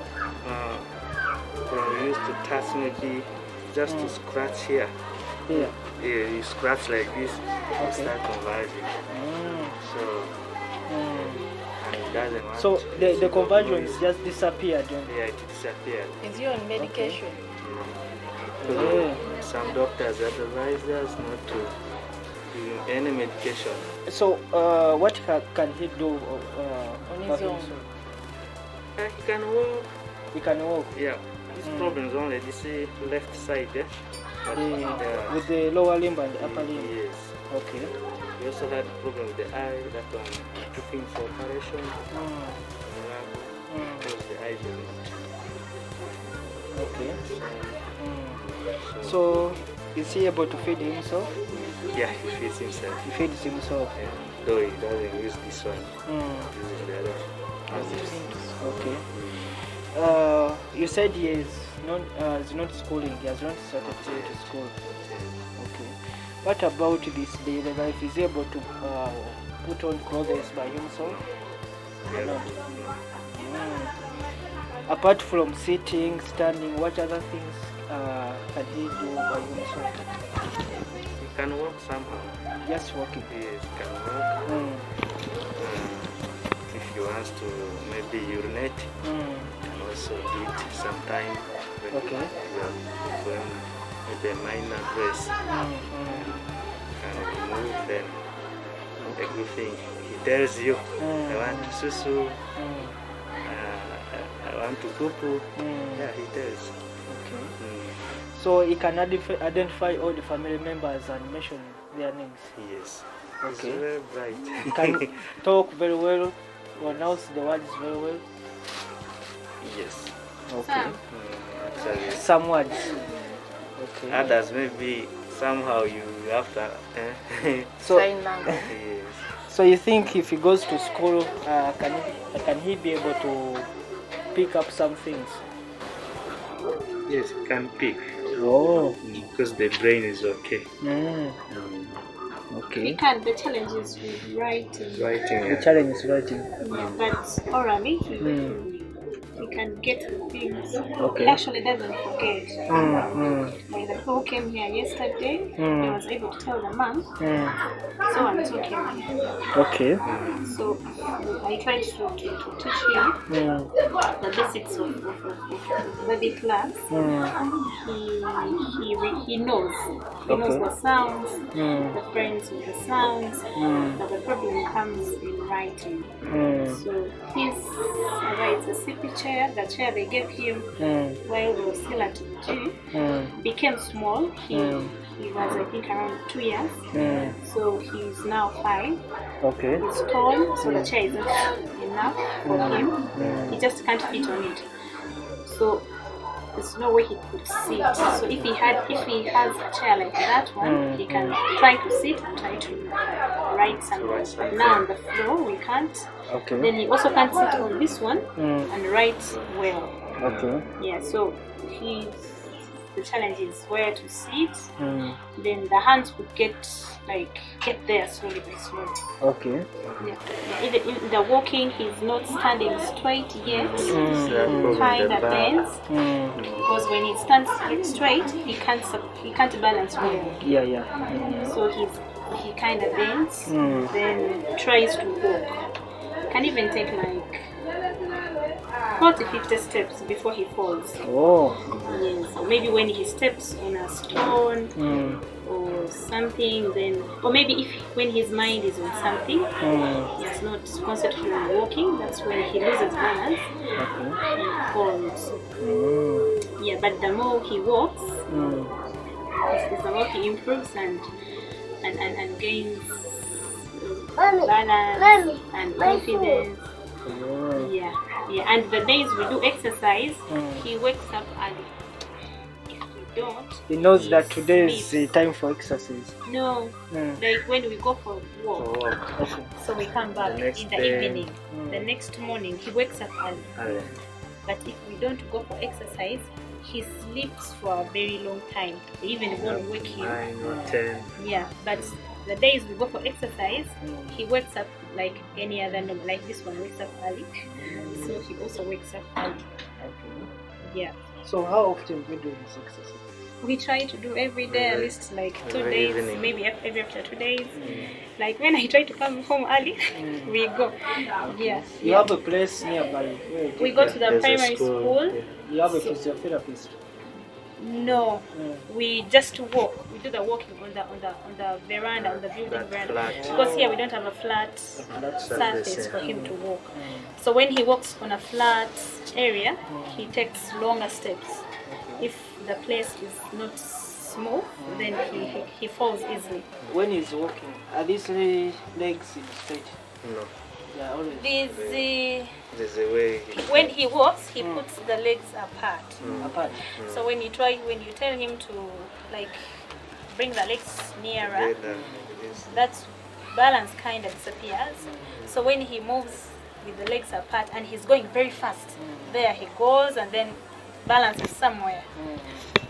when we used to touch maybe just to scratch here. Yeah. Yeah, you scratch like this, you start converging. So and it doesn't want So to. the conversions just disappeared. Yeah, it disappeared. Is he on medication? Yeah. Some doctors advise us not to give him any medication. So what can he do On his own? He can walk. He can walk. Yeah. His problem is only this left side. But, with the lower limb and upper limb. Yes. Okay. We also had problem with the eye. That one took him for operation. Because the eyes were not. Okay. So So Is he able to feed himself? Yeah, he feeds himself. He feeds himself. Yeah. Though he doesn't use this one. He uses the other. Okay. You said he is not schooling. He has not started to school. Okay. What about this daily life? Is he able to put on clothes by himself? Yeah. No. Apart from sitting, standing, what other things can he do by himself? He can walk somehow. Just walking. Yes, he can walk. If he wants to maybe urinate, can also do it sometime. Okay. When maybe a minor dress can remove, then a good thing. He tells you, I want to susu, I want to poo. Yeah, he tells. Okay. So he can identify all the family members and mention their names. Yes. Okay. He's very bright. He can talk very well, pronounce the words very well. Yes. Okay. Actually, Some words. Okay. others maybe somehow you have to. So, Sign language. Yes. so you think if he goes to school, can he be able to pick up some things? Yes, he can pick. Oh. Because the brain is okay. Okay. He can. The challenge is with writing. Writing. The challenge is writing. Yeah, but orally he can get things. Okay. He actually doesn't forget. Like the who came here yesterday, he was able to tell the mom, so and so came here. Okay. So I tried to teach him the basics of baby class. He knows. He knows the sounds, the friends with the sounds, but the problem comes in writing. So his writes a CP chair, the chair they gave him while he was still at G, became small. He was, I think, around 2 years. So he's now 5. Okay. He's tall, so the chair is not enough for him. He just can't fit on it. So there's no way he could sit. So if he has a chair like that one, he can try to sit and try to write something. But now on the floor we can't. Okay. Then he also can't sit on this one and write well. Okay. Yeah, so the challenge is where to sit. Then the hands could get there slowly by slowly. Okay. Yeah. In the walking, he's not standing straight yet. Kind of bends because when he stands straight, he can't balance well. Yeah. So he kind of bends, then tries to walk. Can even take like 40-50 steps before he falls. Oh. Yes. Or maybe when he steps on a stone or something, then, or maybe when his mind is on something, he's not concentrating on walking. That's when he loses balance and falls. Yeah, but the more he walks, the more he improves and gains balance and confidence. Yeah. And the days we do exercise, he wakes up early. If we don't, He knows that today is the time for exercise. No, like when we go for walk, so we come back in the evening. The next morning, he wakes up early. But if we don't go for exercise, he sleeps for a very long time. They even won't wake him. 9 or 10. Yeah, but the days we go for exercise, he wakes up like any other normal. Like this one wakes up early, so he also wakes up early. Yeah. So how often do you do this exercise? We try to do every day, at least like 2 Every days, evening. maybe every after 2 days. Like when I try to come home early, we go. Yeah. You have a place nearby where We go to the There's a primary school. you have a physiotherapist. No, we just walk. We do the walking on the veranda, on the building That veranda. flat. Because here we don't have a flat surface for him to walk. So when he walks on a flat area, he takes longer steps. If the place is not smooth, then he falls easily. When he's walking, are these legs in straight? No. Yeah, always. There's a way. When he walks, he puts the legs apart. Apart. So when you tell him to like bring the legs nearer, that balance kind of disappears. So when he moves with the legs apart and he's going very fast, there he goes and then balance is somewhere.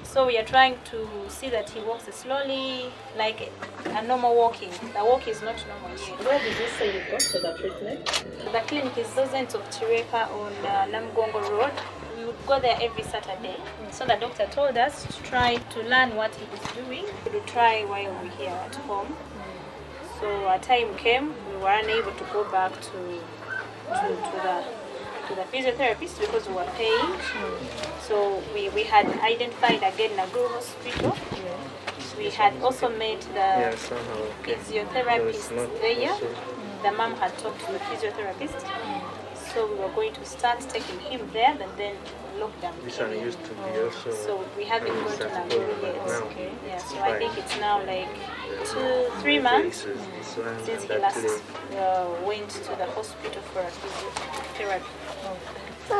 So we are trying to see that he walks slowly, like a normal walking. The walk is not normal yet. Where did you say you go for the treatment? The clinic is dozens of Tireka on Namgongo Road. We would go there every Saturday. So the doctor told us to try to learn what he is doing. We would try while we're here at home. So a time came, we were unable to go back to the physiotherapist because we were paying. So we had identified again Naguru Hospital. We had also met the physiotherapist there. The mom had talked to the physiotherapist. So we were going to start taking him there, and then lockdown came in. So we haven't gone to Naguru yet. Okay. Yeah, so I think it's now like 2-3 months since he last went to the hospital for a physiotherapy.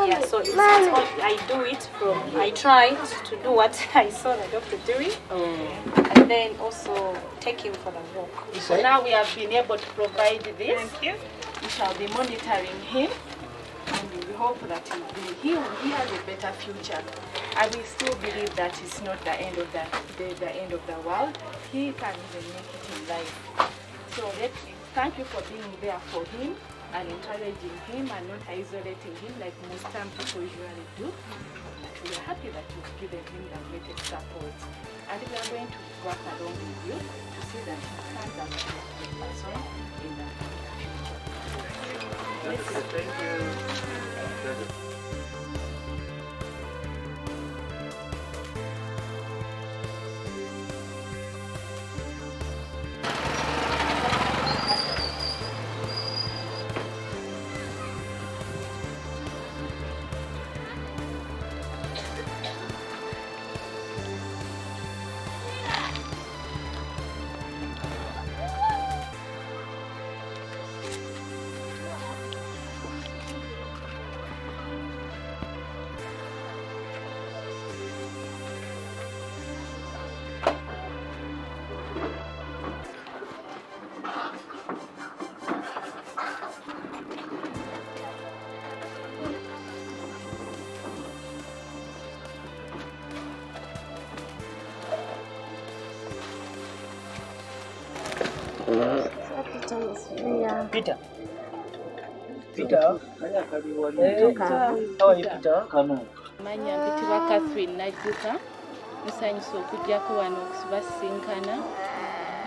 Yeah, so it's all, I do it from, I tried to do what I saw the doctor doing, and then also take him for the walk. So now we have been able to provide this. Thank you. We shall be monitoring him, and we hope that he has a better future. And we still believe that it's not the end of the end of the world. He can even make it in life. So thank you for being there for him and encouraging him and not isolating him like most time people usually do. But we are happy that you've given him the greatest support. And we are going to work along with you to see that he turns out to be a good person in the future. Thank you. Peter. Peter. How are you, Peter? Manya mpitibwa Catherine Najjuka nsanyusa okujjako wano okubasinkana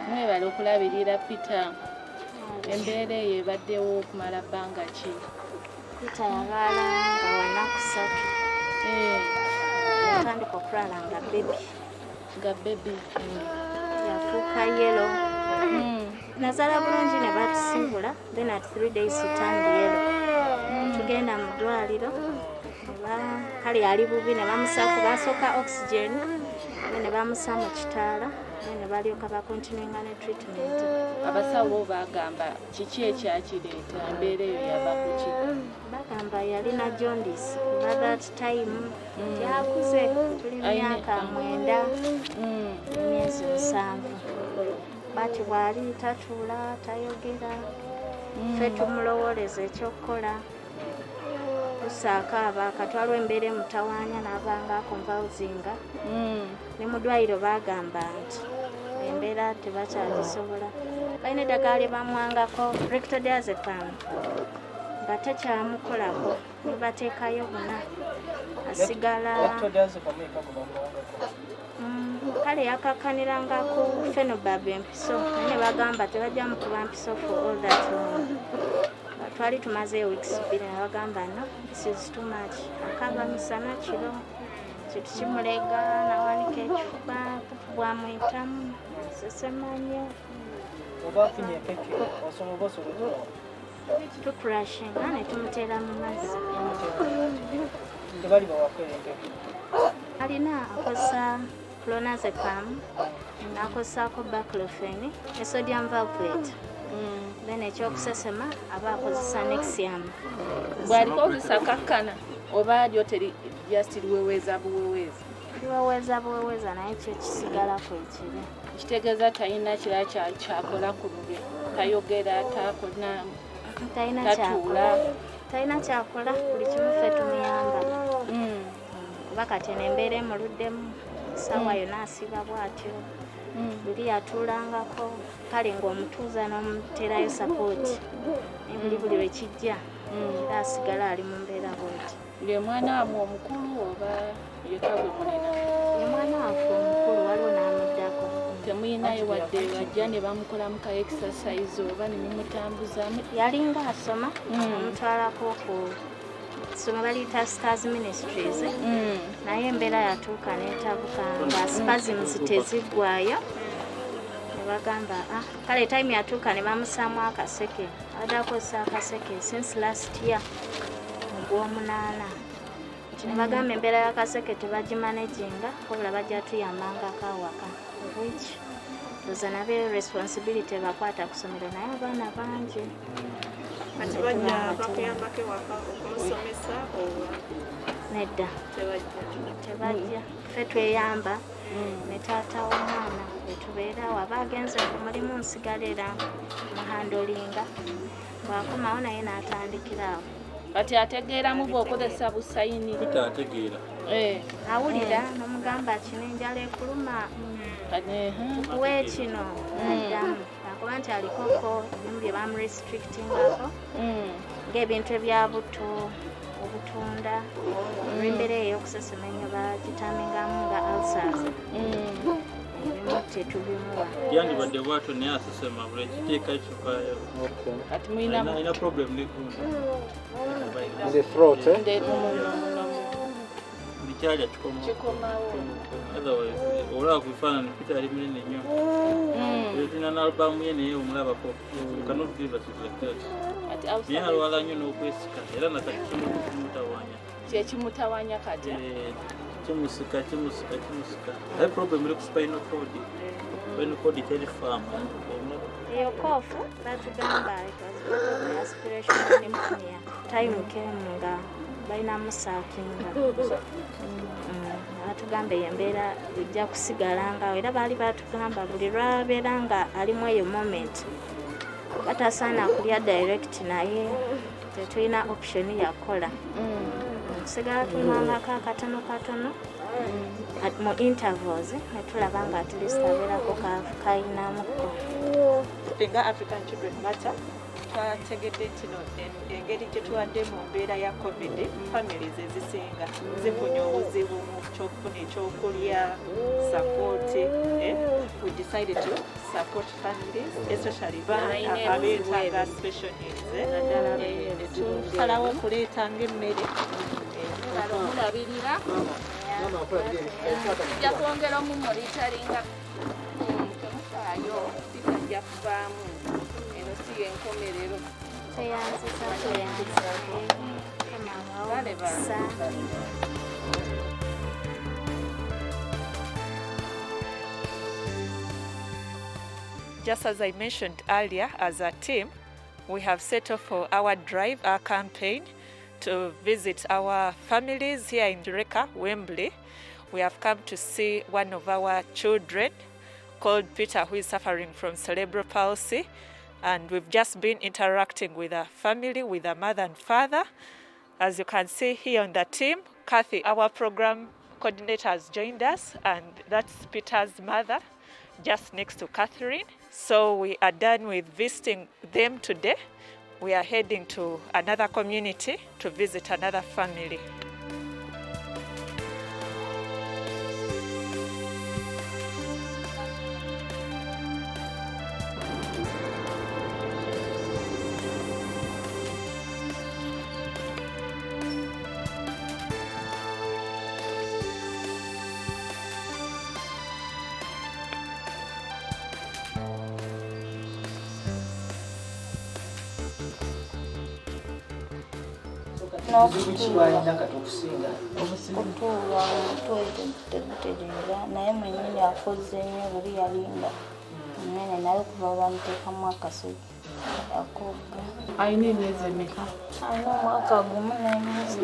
mwebala okulabirira Peter embeera eyo ebaddewo okumala bbanga ki? Peter yalwala nga wanaku 3. Yatandika okulwala nga bebi. Yafuuka yellow. Nazala bulungi ne batusimbula, then at 3 days he turned yellow. Tugenda mu ddwaliro, kale yali bubi ne bamusaako basooka oxygen, ne bamussa mu kitaala, ne balyoka bakontinuinga ne treatment. Abasawo bagamba kiki ekyakireeta embeera eyo yava ku ki? Bagamba yalina jaundice kuba that time yakuze, tuli myaka 9 emyezi 7. Bati bwali tatuula tayogera, ffe tumulowooleza ekyokukola tusaakaaba akatwalwa embeera emutawaanya n'abanga akonvulsinga. Ne mu ddwaliro bagamba nti embeera tebakyagisobola. Balina eddagala lye bamwangako rectodiazepam nga tekyamukolako, ne bateekayo buna asigala. Kale yakakkaniranga ku phenobab empiso naye bagamba tebajja mukuba mpiso for all that long. Twali tumaze weeks 2 ne bagamba no, this is too much. Akaba misana kiro kitu kimulega nawanika ekifuba bwamuyitamu sesemanya obafunye peke osobola tukurashinga ne tumuteera mu mazzi. Tebali bawakwerengeke. Alina akozesa clonazepam, n'akozesaako baclofen, ne sodium valproate. Then ekyokusesema aba akozesa Nexium. Bw'alikozesa kakkana oba lyo teri just liweweeza buweweeza? Liweweeza buweweeza naye kyo kisigalako ekibi. kitegeeza talina kirala kyakola ku lulwe, tayogera, talina kyakola, buli kimu ffe tumuyamba. Kuba kati eno embeera emuluddemu essaawa yonna asiiba bw'atyo, buli yatuulangako kale ng'omutuuza n'omuterayo sapooti buli lwe kijja era asigala ali mu mbeera bw'eti. Ye mwana wamwe omukulu oba yekka gwe mulina? Ye mwana waffe omukulu, waliwo n'amuddako. Temuyinayo wadde wajja ne bamukolamu ka exercise oba ne mumutambuzamu? Yalinga asoma, amutwalako ku ssomero baliyita Stars Ministries, naye embeera yatuuka n'etabuka nga spasms teziggwayo, ne bagamba kale time yatuuka ne bamusaamu akaseke, abadde akozesa akaseke since last year mu Gw'omunaana. Ne bagamba embeera y'akaseke tebagimanaginga, wabula bajja tuyambangako awaka, which ndoza nabe responsibility bakwata ku ssomero naye abaana bangi. Kati bajja bakuyambako ewaka okumusomesa oba? Nedda, tebajja. Ffe tweyamba ne taata w'omwana wetubeera awo aba agenze ku mulimu nsigalera muhandolinga, bwakomawo naye n'atandikira awo. Kati ategeeramu bw'okozesa busayini? Ategeera. Awulira n'omugamba kino enjala ekuluma tukuwe kino addamu akuba nti alikoko ebimu bye bamurestrictingako ng'ebintu ebya buto, obutunda, olw'embeera ey'okusesemanya bagitamingamu nga ulcers. Ebimu tetubimuwa. Yandibadde bw'atyo naye asesema buli ekiteeka kivaayo. Kati muyinamu? Alina problem n'egundi. The throat, Bikyalya kikomawo. Otherwise, olaba ku bifaananyi bitali minene nnyo. Tulina n'alubamu ye naye omulabako. You cannot give us like that. Naye alwala nnyo n'okwesika era nakati kimutawaanya. Kyekimutawaanya kati? Kimusika. Naye problem eri ku spinal cord. Spinal cord teri faamu. Eyo koofu batugamba it was part of the aspiration pneumonia. Time came nga balina musaakinga. Batugamba eyo embeera ejja kusigala ngawo era baali batugamba buli lwabeera nga alimu eyo moment batasaana kulya direct naye tetulina option yakola. Okusigala tunywangako akatono mu intervals ne tulaba nga at least abeerako kayinamuko. Nga African Children Matter twategedde kino engeri gye tuwadde mu mbeera ya COVID, families ezisinga zifunye obuzibu mu kyokufuna ekyokulya, support. We decided to support families, especially abeetaaga special needs. Tusalawo okuleetanga emmere. Mulabirira tujja kwongera omumulitaringa temufaayo bitajja kuvaamu eno si yenkomerero. Just as I mentioned earlier, as a team, we have set off for our drive, our campaign, to visit our families here in Reka, Wembley. We have come to see one of our children called Peter, who is suffering from cerebral palsy. And we've just been interacting with a family, with a mother and father. As you can see here on the team, Kathy, our program coordinator, has joined us, and that's Peter's mother, just next to Catherine. So we are done with visiting them today. We are heading to another community to visit another family. Kutuulwa tegutegeera naye mwennyini akoze nnyo buli yalinda munene naye kuva bamuteekamu akasozi akogga. Alina emyezi emeka? Alina omwaka gumu n'emyezi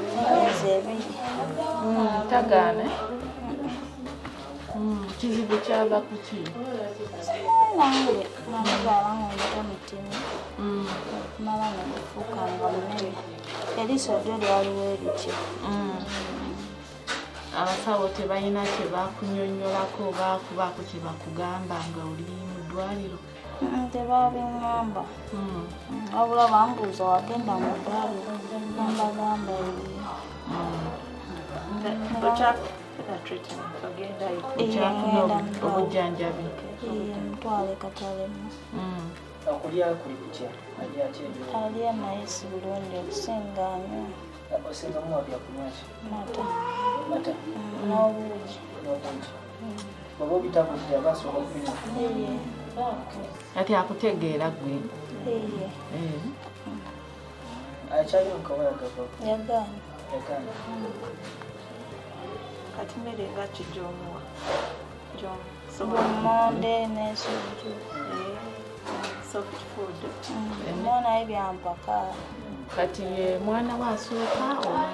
ebiri. Tagaana? kizibu kyava ku ki? Nange namuzaala ng'omuto mutini okumala negufuuka nga munene eriiso lyo lyaliwo erityo. Abasawo tebalina kye bakunyonnyolako bakubaako kye bakugamba nga oli mu ddwaliro? Tebabiŋŋamba wabula bambuuza wagenda mu ddwaliro nambagamba obujjanjabi mutwale katalemu. Okulya kuli kutya? Alya naye si bulungi okusinga anywa. Osingamu wabya kunywa ki? Mata n'obuugi. Bw'oba obitabudde abasobola okubinywa? ati akutegeera gwe? Akyaliwo mukawala gavako? Yagaana. Kati mmere nga ki gy'omuwa? Lumonde n'ensujju. Soft food. Naye byampaka. Kati ye mwana we asooka oba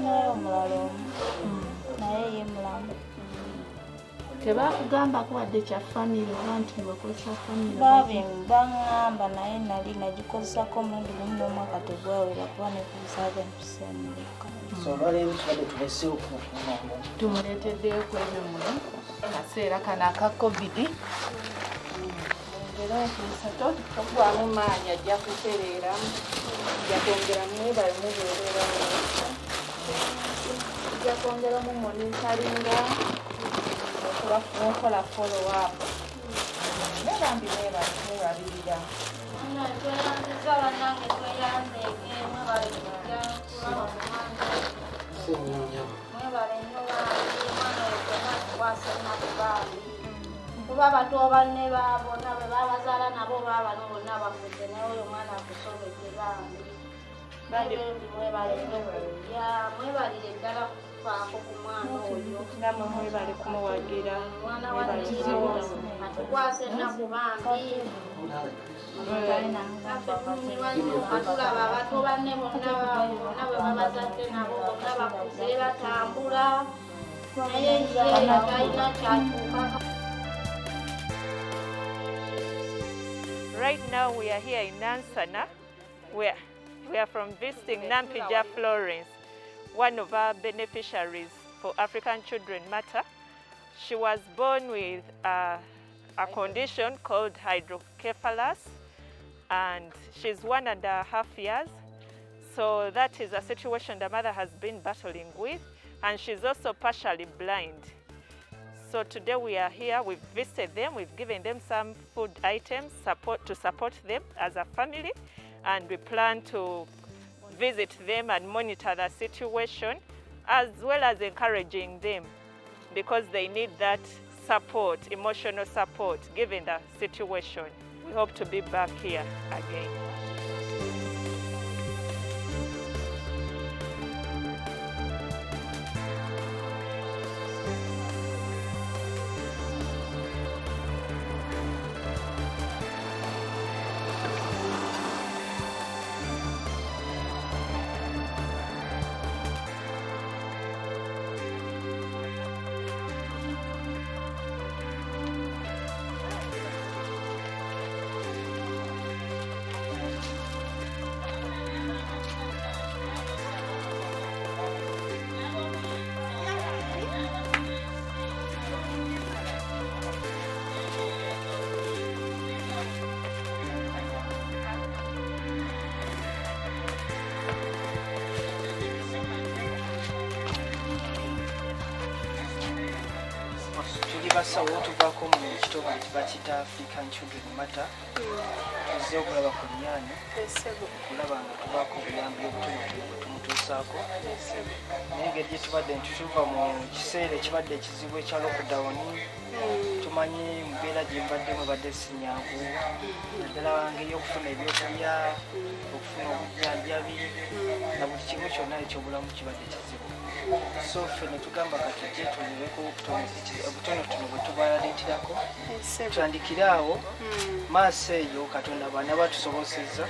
naye omulala omu naye ye mulamu. Tebakugambako wadde kya famire oba nti bakozesa famire? Baŋŋamba naye nali nagikozesako omulundi gumu n'omwaka tegwawera kuba nekubisaga empisemuleka. So olwaleero tubadde tulese tumuleeteddeyo ku ebyo muno akaseera kano aka covid. Era nkiisa togwamu maanyi ajja kutereera ajja kwongera mwebale mubeerera ajja kwongeramu monitoringa okukola follow up. Nebambi mwebalirira Tweyanziza bannange tweyanzeege mwebale kujja kulaba mwebale nnyo bangi omwana oyo gonna tukwasa ennaku bangi kuba bato banne bonna bwe babazaala nabo baabano bonna bafudde naye oyo omwana akusomedde bangi babembi mwebale nnyo mwebalire ddala kufaako ku mwana oyo namwe mwebale kumuwagira mwana wanekiro atukwasa ennaku bangi atulaba abato banne bonna bwe babazadde nabo bonna bakuze batambula naye ye talina kyatuuka. Right now we are here in Nansana. We are from visiting Nampija Florence, one of our beneficiaries for African Children Matter. She was born with a condition called hydrocephalus, and she's 1.5 years. So that is a situation the mother has been battling with, and she's also partially blind. So today we are here, we've visited them, we've given them some food items to support them as a family, and we plan to visit them and monitor the situation, as well as encouraging them, because they need that support, emotional support, given the situation. We hope to be back here again. basawo tuvaako mu kitongole kibakiyita African Children Matter tuzze okulaba ku lyanyi okulaba nga tuvaako obuyambi obutonotono bwe tumutuusaako naye engeri gye tubadde ntutuva mu kiseera ekibadde ekizibu ekya lockdown tumanyi mubeera gye mbaddemu badde sinyangu naddala ngeri okufuna ebyokulya okufuna obujjanjabi na buli kimu kyonna ekyobulamu kibadde kizibu. So ffe ne tugamba katujje tulebeko obutonotono bwe tubaleeterako tutandikire awo maaso eyo Katonda bana batusobozesezza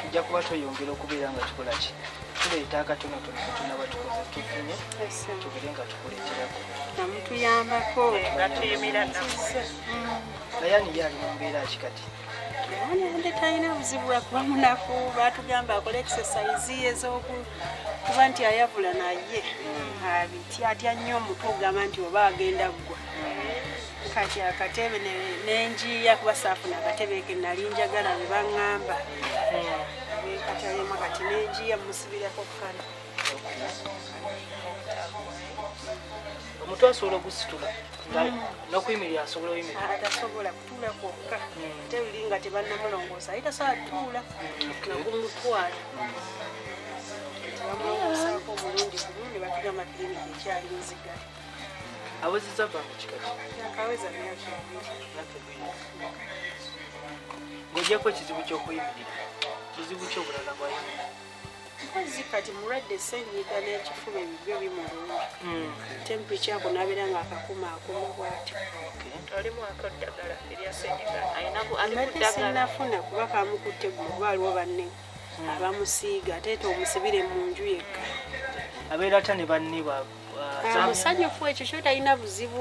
tujja kuba tweyongera okubeera nga tukola ki tuleeta akatonotono katonaba tukoze tufunye tubere nga tukuleeterako namutuyambako nga tuyimira ayani yali mu mbeera ki kati ande talina buzibu lwakuba munafu batugamba akola exercise kuba nti ayavula naye abityatya nnyo omutwe ogamba nti oba agenda ggwa kati akatebe nenjiya kuba saafuna akatebe ke nali njagala be baŋŋamba katalema kati nenjiya musibirako kkana omutwe asobola ogusitula nokuyimirira asobola oyimirira atasobola kutuula kwokka ate luli nga tebannamulongoosa aye tasobola tutuula nagumutwala tebamulongoosako omulundi gumu ne batugamba kiriniki ekyali nzigale awezezza vanga kikati yakaweza myaka ebiri ng'ogyako ekizibu ky'okuyimirira kizibu ky'obulala bwayimirira mpozi kati mulwadde senyiga n'ekifuba ebibyo bimulungi temperature yako nabeera nga akakuma akuma bwatyo olimu akaddagala erya senyiga amadde sinafuna kuba kamukutte gwe kuba aliwo banne abamusiiga ate omusibire mu nju yekka abeera ata ne banne musanyufu ekyo kyo talina buzibu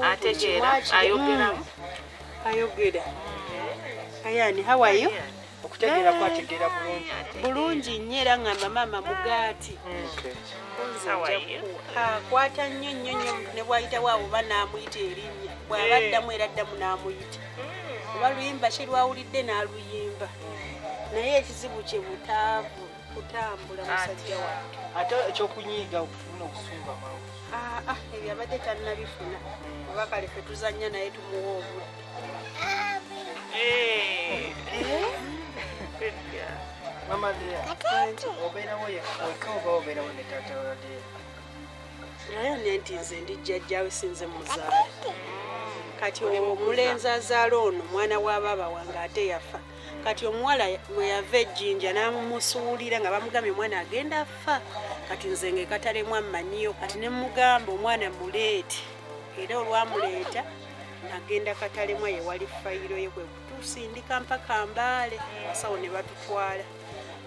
ayogera ayani hawayo okutegeera kwategeera bulungi nnyo era ngamba maama mugaati akwata nnyo nnyo nnyo ne bwayitawo abo oba n'amuyita erinnya bw'aba addamu era addamu n'amuyita oba luyimba ki lwawulidde n'aluyimba naye ekizibu kye butaavu kutambula musajja wange ate ekyokunyiiga okufuna okusumba mawo ebyo abadde tannabifuna oba kale fe tuzannya naye tumuwa obudde mama Lea obeerawo wekka oba obeerawo ne taata wa Lea naye nenti nze ndi jjajjaawe sinze muzaala kati omulenzi azaala ono mwana wa baaba wange ate yafa kati omuwala mwe yava ejjinja n'amumusuulira nga bamugambye omwana agenda afa kati nze ngekatalemu ammanyiyo kati ne mugamba omwana muleete era olwamuleeta nagenda katalemu ye wali fayiro ye kwe kutusindika mpaka Mbaale asawo ne batutwala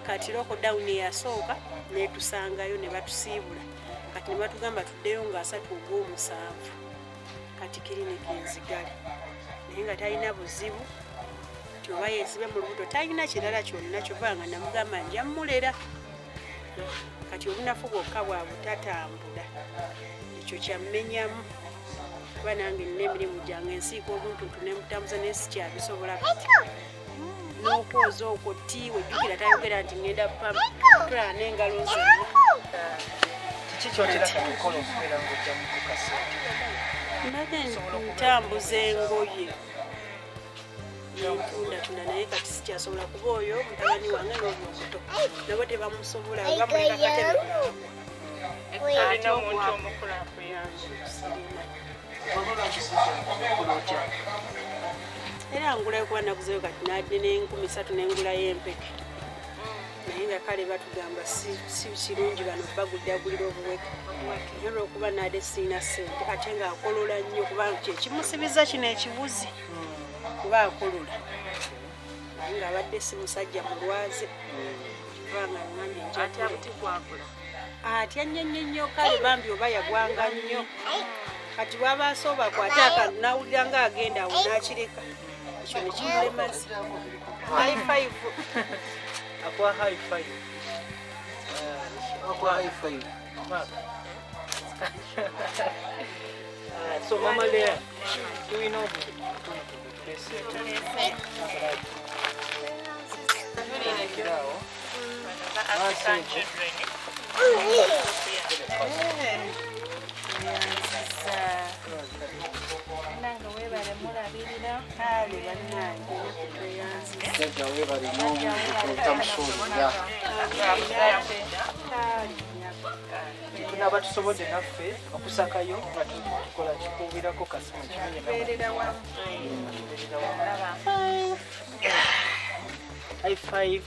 kati lockdown yasooka netusangayo ne batusiibula kati ne batugamba tuddeyo nga 3 Ogw'omusanvu kati kiriniki enzigale naye nga talina buzibu oba yesibe mu lubuto talina kirala kyonna kyovanga namugamba nja mulera kati obunafu bwokka bwa butatambula ekyo kyammenyamu kuba nange nina emirimu gyange ensiika obuntuntu nemutambuza naye sikyabisobola kati n'okwoza okwo ti wejjukira tayogera nti ngenda pamtulala n'engalo zonna kiki kyotera katukola okubeera ng'ojja mu kukasente mbadde ntambuza engoye tunda naye kati sikyasobola kuba oyo mutabani wange n'oyo omuto nabo tebamusobola bamuleka katebe alina omuntu omukula akuyamba era ngulayo kuba naguzeyo kati nadde n'3,000 n'engulayo empeke naye nga kale batugamba si kirungi bano baguddagulira obuweke naye olwokuba nadde sirina ssente ate ngaakolola nnyo kubanga kyekimusibiza kino ekibuzi kuba akolola naye ngaabadde si musajja mulwaze kubanga ngambye atya nnyo kale bambi oba yagwanga nnyo kati bwaba asooba akwate akantu n'awulira ng'agenda awo n'akireka ekyo ne kimulemazi high five akwa high five so mama Lea tulina tulekerawo African children nanga webale mulabirira kale bannange jjajja weebale notamusuulira tunaba tusobodde naffe okusakayo nga tukola kikuubirako kasimu tubeerera wamu high five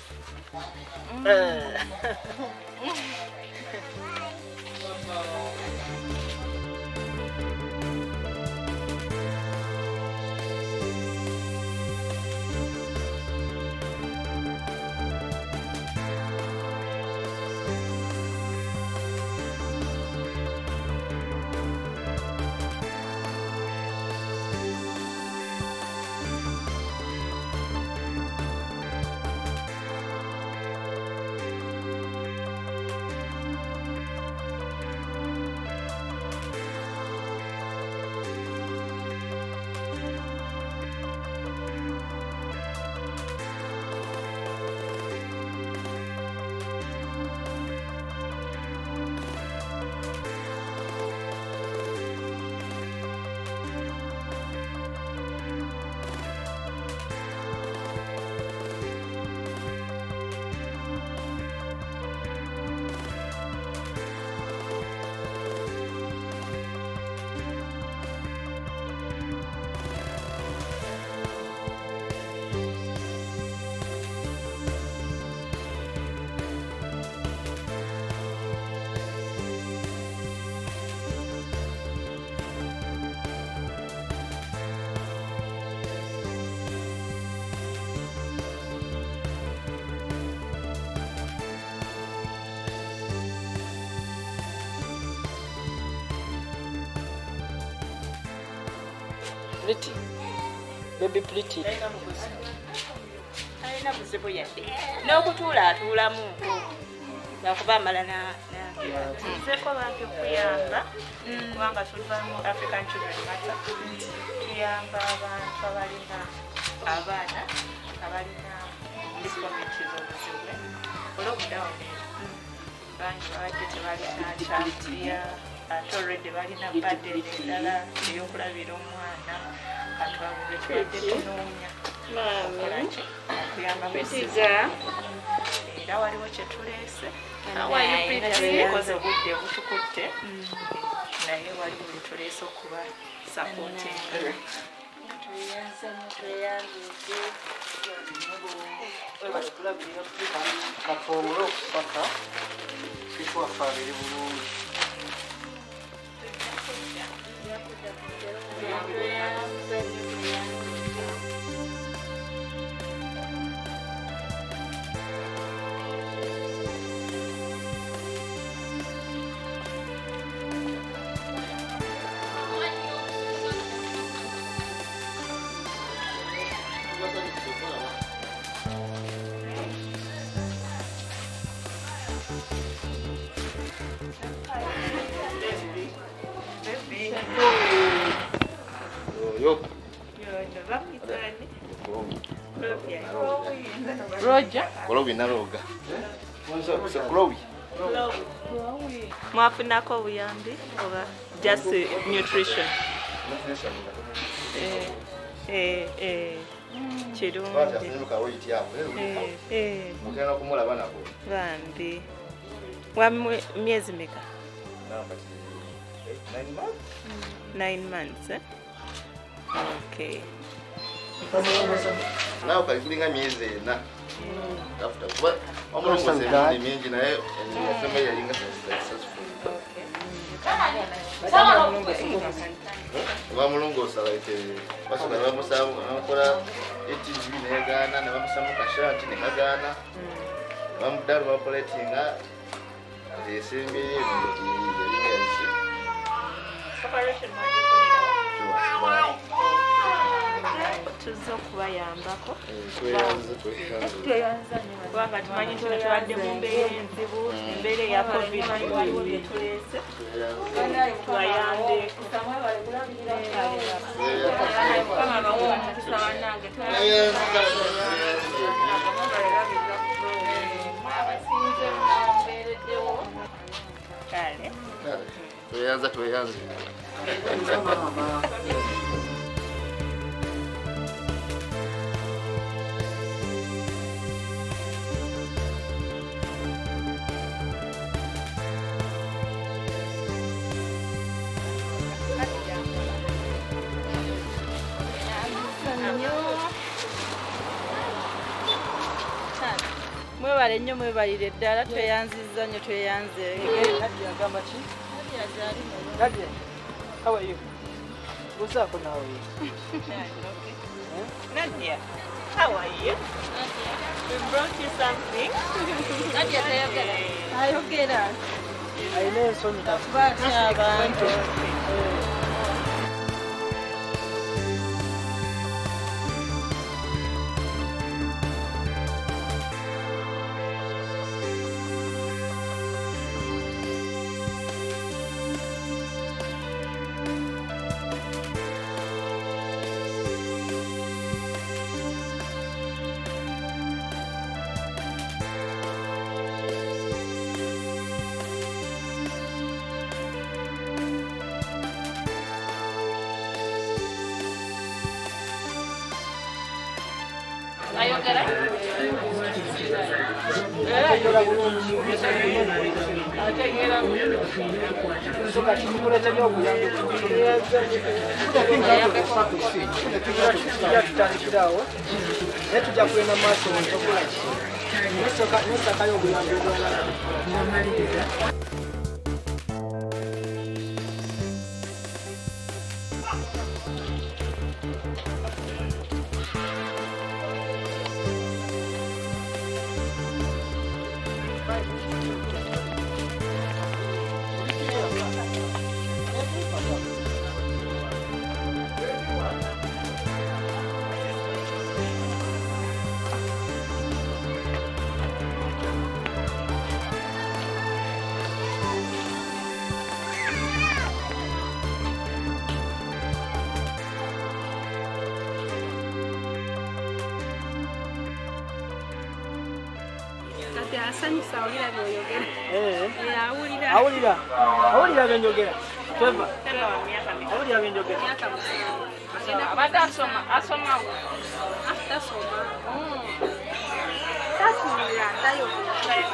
Pretty. Baby pretty. Alina buzibu yadde n'okutuula atuulamu lwakuba amala nzeko bantu kuyamba kubanga tulivamu African Children Matter tuyamba abantu abalina abaana abalina disabilities obuzibu olwokudawoni bangi babadde tebalina kyakirya ate olwedde balina badde eddala ey'okulabira omwana katwabwe tuyadde tunoonya okuyamba besiza era waliwo kyetuleese awayupitikoze obudde butukutte naye waliwo byetuleese okuba supportinga Katonda okusaka kitwafaabire bulungi. Roger. Chloe naroga. Chloe. Mwafunako obuyambi oba just nutrition? Kirungi. Bambi. Wa myezi meka? 9 months. Okay. Nawe kalikulinga myezi ena. Tafuta kuba omulongoze mingi naye ensema yalinga successful. Bamulongosa like basuka bamusamu akola ATV negana na bamusamu kashanti nekagana. Bamudaru bapolatinga esembe y'ebintu yalinga nsi. Separation tuzo kubayambako kubanga tumanyi nti tubadde mu mbeera enzibu embeera eya covid waliwo byetuleese tubayambe tweyanza mwebale nnyo mwebalire ddala tweyanzizza nnyo tweyanze. Nadia, how are you? What's up now? Nadia, how are you? We brought you something. Nadia, ayogera. Ayina ensonga. Batya abantu. Ayogera. asanyusa awulira by'oyogera. Awulira byenjogera. Teva awulira byenjogera. Abadde asoma wa? Tasoma. Tasuulira tayogera.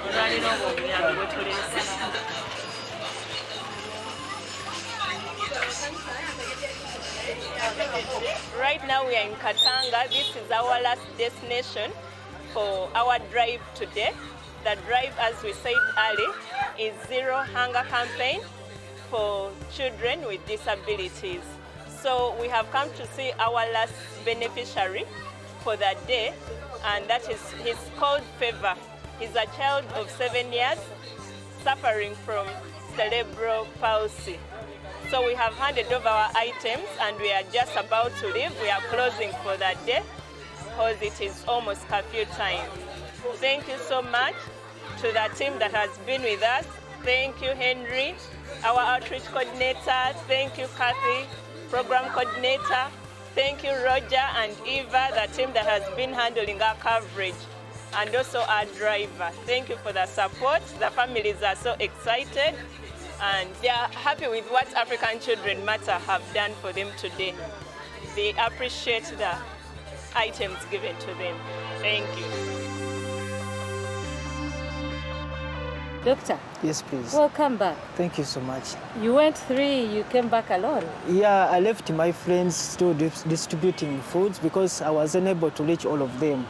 Olwaliro obw'omulyango bwe tuleese. Right now we are in Katanga. This is our last destination for our drive today. The drive, as we said earlier, is Zero Hunger Campaign for children with disabilities. So we have come to see our last beneficiary for that day, and that is, he's called Favor. He's a child of 7 years suffering from cerebral palsy. So we have handed over our items and we are just about to leave. We are closing for that day because it is almost curfew time. Thank you so much to the team that has been with us. Thank you, Henry, our outreach coordinator. Thank you, Kathy, program coordinator. Thank you, Roger and Eva, the team that has been handling our coverage, and also our driver. Thank you for the support. The families are so excited and they are happy with what African Children Matter have done for them today. They appreciate the items given to them. Thank you. Doctor. Yes, please. Welcome back. Thank you so much. You went 3, you came back alone. Yeah, I left my friends still distributing foods because I was unable to reach all of them.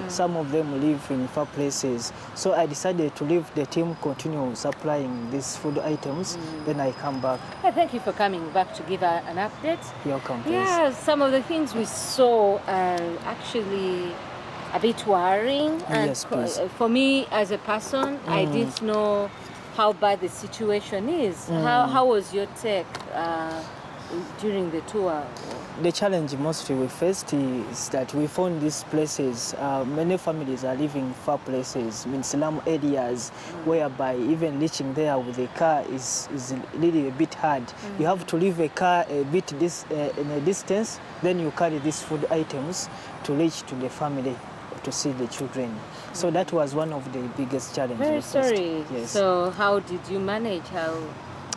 Some of them live in far places. So I decided to leave the team, continue supplying these food items, then I come back. Thank you for coming back to give an update. You're welcome, please. Yeah, some of the things we saw are actually a bit worrying. And yes, please. For me as a person, I didn't know how bad the situation is. How was your take during the tour? The challenge mostly we faced is that we found these places, many families are living far places, in slum areas, whereby even reaching there with a car is really a bit hard. You have to leave a car a bit in a distance, then you carry these food items to reach to the family, to see the children. So that was one of the biggest challenges. Very sorry. Yes. So how did you manage?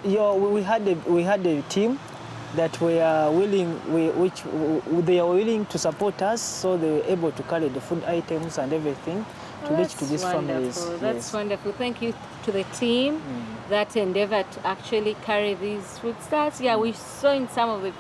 Yeah, we had a team that were willing, they are willing to support us, so they were able to carry the food items and everything to reach to these families. That's wonderful. Thank you to the team that endeavored to actually carry these foodstuffs. Yeah, we saw in some of the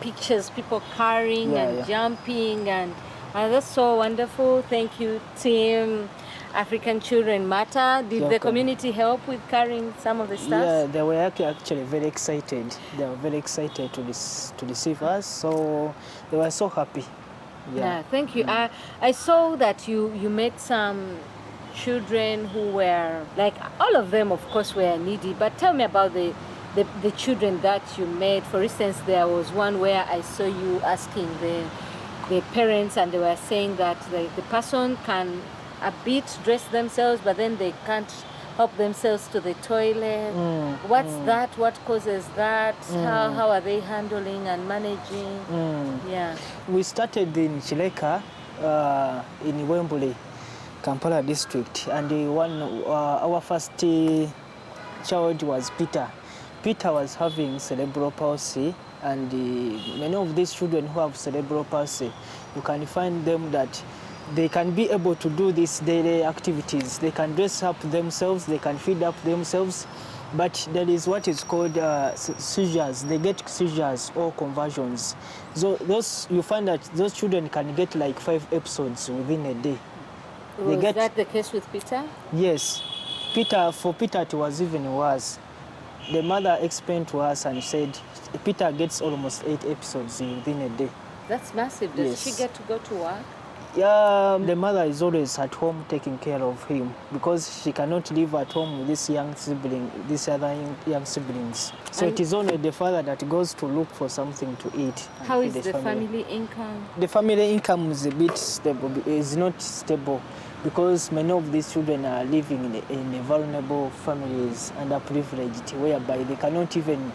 pictures people carrying and jumping, and that's so wonderful. Thank you, team. African Children Matter. Did the community help with carrying some of the stuff? Yeah, they were actually very excited. They were very excited to receive us, so they were so happy. Yeah, thank you. I saw that you met some children who were, like, all of them, of course, were needy, but tell me about the children that you met. For instance, there was one where I saw you asking the parents, and they were saying that the person can a bit dress themselves, but then they can't help themselves to the toilet. What's that? What causes that? How are they handling and managing? Yeah. We started in Chileka, in Wembley, Kampala district, and our first child was Peter. Peter was having cerebral palsy, and many of these children who have cerebral palsy, you can find them that they can be able to do these daily activities. They can dress up themselves, they can feed up themselves, but there is what is called seizures. They get seizures or conversions. So you find that those children can get like 5 episodes within a day. Was that the case with Peter? Yes. For Peter it was even worse. The mother explained to us and said Peter gets almost 8 episodes within a day. That's massive. Does she get to go to work? Yeah, the mother is always at home taking care of him because she cannot live at home with these other young siblings. So it is only the father that goes to look for something to eat. How is the family income? The family income is a bit stable. Is not stable because many of these children are living in vulnerable families and are privileged, whereby they cannot even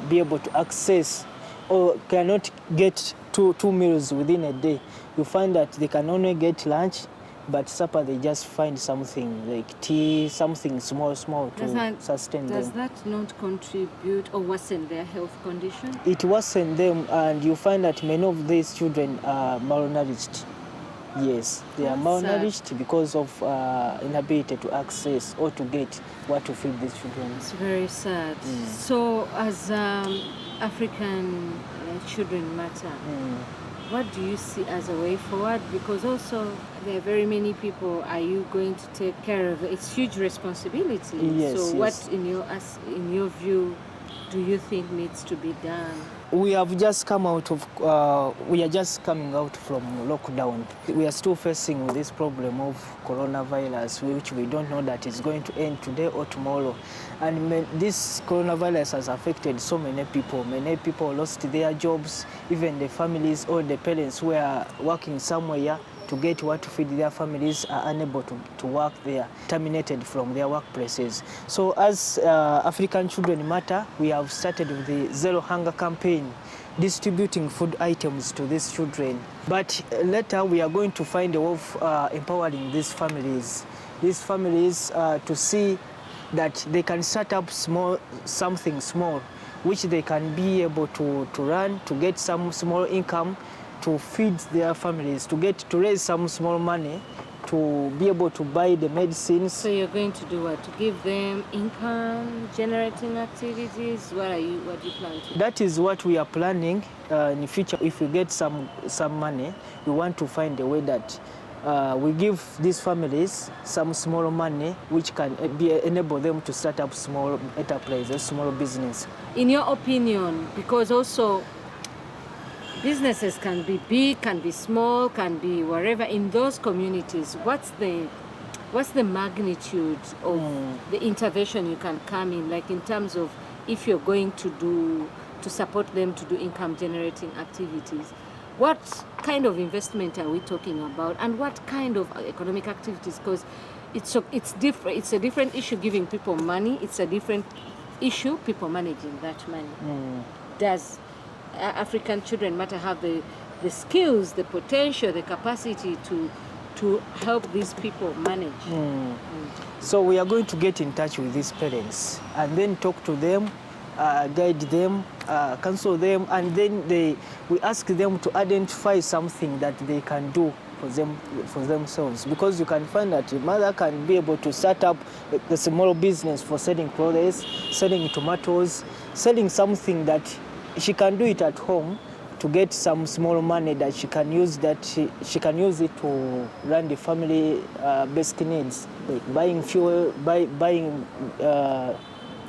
be able to access or cannot get two meals within a day. You find that they can only get lunch, but supper they just find something like tea, something small to sustain them. Does that not contribute or worsen their health condition? It worsens them, and you find that many of these children are malnourished. Yes, they are malnourished because of inability to access or to get what to feed these children. It's very sad. So as African Children Matter, what do you see as a way forward? Because also there are very many people. Are you going to take care of it? It's huge responsibility. Yes, so yes. What in your view do you think needs to be done? We have just come out of, we are just coming out from lockdown. We are still facing this problem of coronavirus, which we don't know that it's going to end today or tomorrow. And this coronavirus has affected so many people. Many people lost their jobs, even the families or the parents who are working somewhere to get what to feed their families are unable to work there, terminated from their workplaces. So as African Children Matter, we have started with the Zero Hunger campaign, distributing food items to these children. But later we are going to find a way of empowering these families to see that they can start up something small, which they can be able to run, to get some small income, to feed their families, to raise some small money, to be able to buy the medicines. So you're going to do what? To give them income generating activities? What do you plan to do? That is what we are planning in the future. If we get some money, we want to find a way that we give these families some small money which can enable them to start up small enterprises, small business. In your opinion, because also businesses can be big, can be small, can be wherever in those communities, what's the magnitude of the intervention you can come in, like in terms of if you're going to support them to do income generating activities? What kind of investment are we talking about, and what kind of economic activities? Because it's different. It's a different issue giving people money. It's a different issue people managing that money. Does African Children Matter have the skills, the potential, the capacity to help these people manage? So we are going to get in touch with these parents and then talk to them, guide them, counsel them, and then we ask them to identify something that they can do for themselves, because you can find that a mother can be able to start up a small business for selling clothes, selling tomatoes, selling something that she can do it at home to get some small money that she can use, she can use it to run the family basic needs, like buying fuel, buying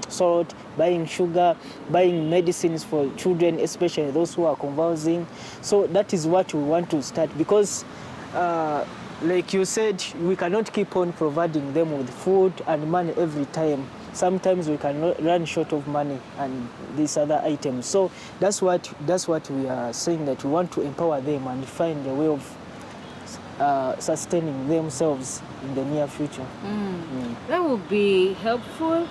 salt, buying sugar, buying medicines for children, especially those who are convulsing. So that is what we want to start, because like you said, we cannot keep on providing them with food and money every time. Sometimes we can run short of money and these other items. So that's what we are saying, that we want to empower them and find a way of sustaining themselves in the near future. That would be helpful.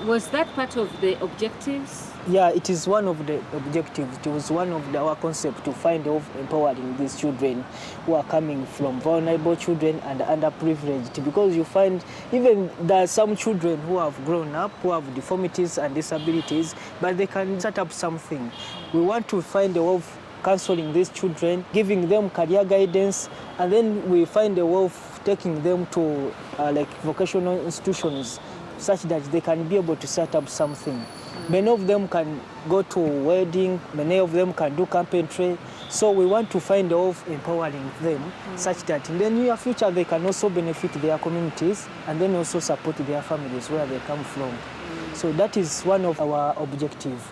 Was that part of the objectives? Yeah, it is one of the objectives. It was one of our concepts, to find a way of empowering these children who are coming from vulnerable children and underprivileged. Because you find even there are some children who have grown up, who have deformities and disabilities, but they can start up something. We want to find a way of counseling these children, giving them career guidance, and then we find a way of taking them to like vocational institutions, such that they can be able to set up something. Many of them can go to a wedding, many of them can do carpentry. So we want to find a way of empowering them, such that in the near future they can also benefit their communities and then also support their families where they come from. So that is one of our objectives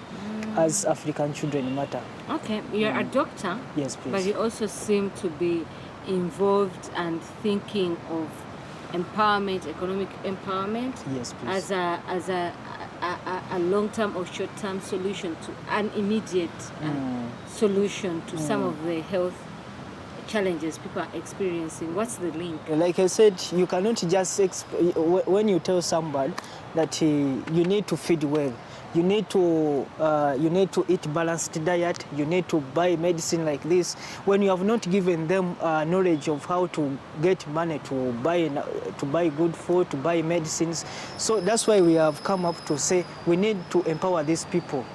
as African Children Matter. Okay, you're a doctor. Yes, please. But you also seem to be involved and thinking of empowerment, economic empowerment. Yes, please. As a long-term or short-term solution to an immediate solution to some of the health challenges people are experiencing? What's the link? Like I said, you cannot just, when you tell somebody that you need to feed well, you need to eat balanced diet, you need to buy medicine like this. When you have not given them knowledge of how to get money to buy good food, to buy medicines. So that's why we have come up to say we need to empower these people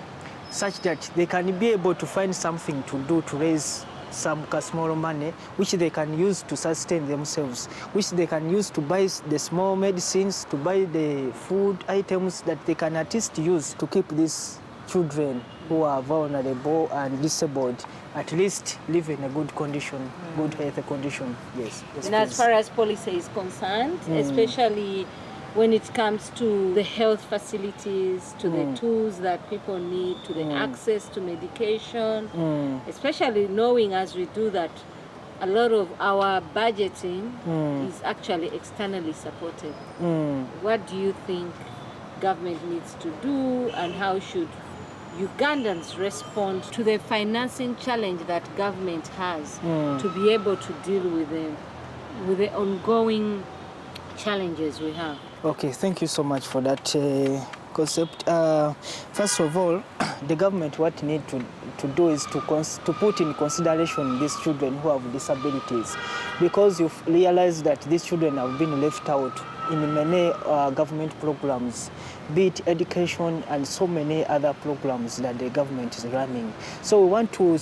such that they can be able to find something to do to raise some small money, which they can use to sustain themselves, which they can use to buy the small medicines, to buy the food items that they can at least use to keep these children who are vulnerable and disabled at least live in a good condition, good healthy condition. Yes. And as far as policy is concerned, especially when it comes to the health facilities, to the tools that people need, to the access to medication, especially knowing as we do that a lot of our budgeting is actually externally supported. What do you think government needs to do, and how should Ugandans respond to the financing challenge that government has to be able to deal with the ongoing challenges we have? Okay, thank you so much for that concept. First of all, the government what need to do is to put in consideration these children who have disabilities, because you've realized that these children have been left out in many government programs, be it education and so many other programs that the government is running. So we want to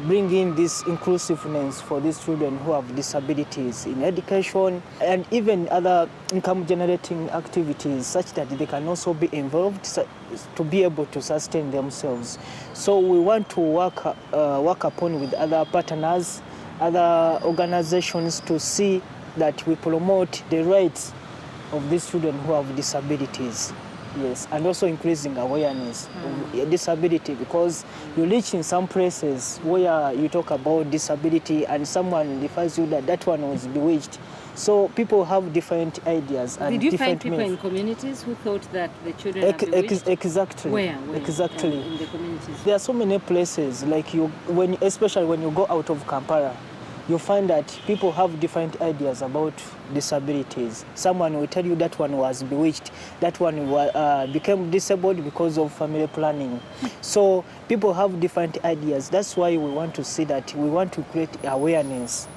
bring in this inclusiveness for these children who have disabilities in education and even other income generating activities, such that they can also be involved to be able to sustain themselves. So we want to work upon with other partners, other organizations, to see that we promote the rights of these children who have disabilities. Yes, and also increasing awareness of disability, because you reach in some places where you talk about disability and someone refers you that one was bewitched. So people have different ideas and Did you different find people in communities who thought that the children are bewitched? Exactly. Where? Exactly. In the communities? There are so many places, like especially when you go out of Kampala, you find that people have different ideas about disabilities. Someone will tell you that one was bewitched, that one became disabled because of family planning. So people have different ideas. That's why we want to see that we want to create awareness,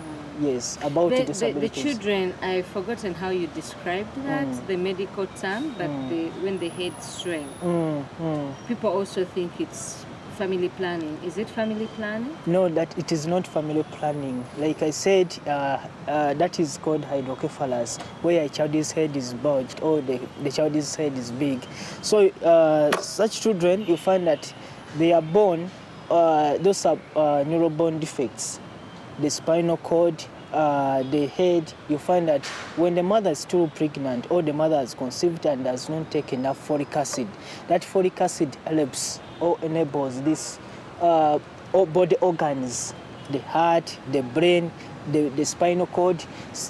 yes, about disabilities. The children, I've forgotten how you described that, the medical term, that when the head swell. People also think it's family planning. Is it family planning? No, that it is not family planning. Like I said, that is called hydrocephalus, where a child's head is bulged or the child's head is big. So such children, you find that they are born, those are neurobone defects. The spinal cord, the head, you find that when the mother is still pregnant or the mother has conceived and does not take enough folic acid, that folic acid helps or enables this body organs, the heart, the brain, the spinal cord,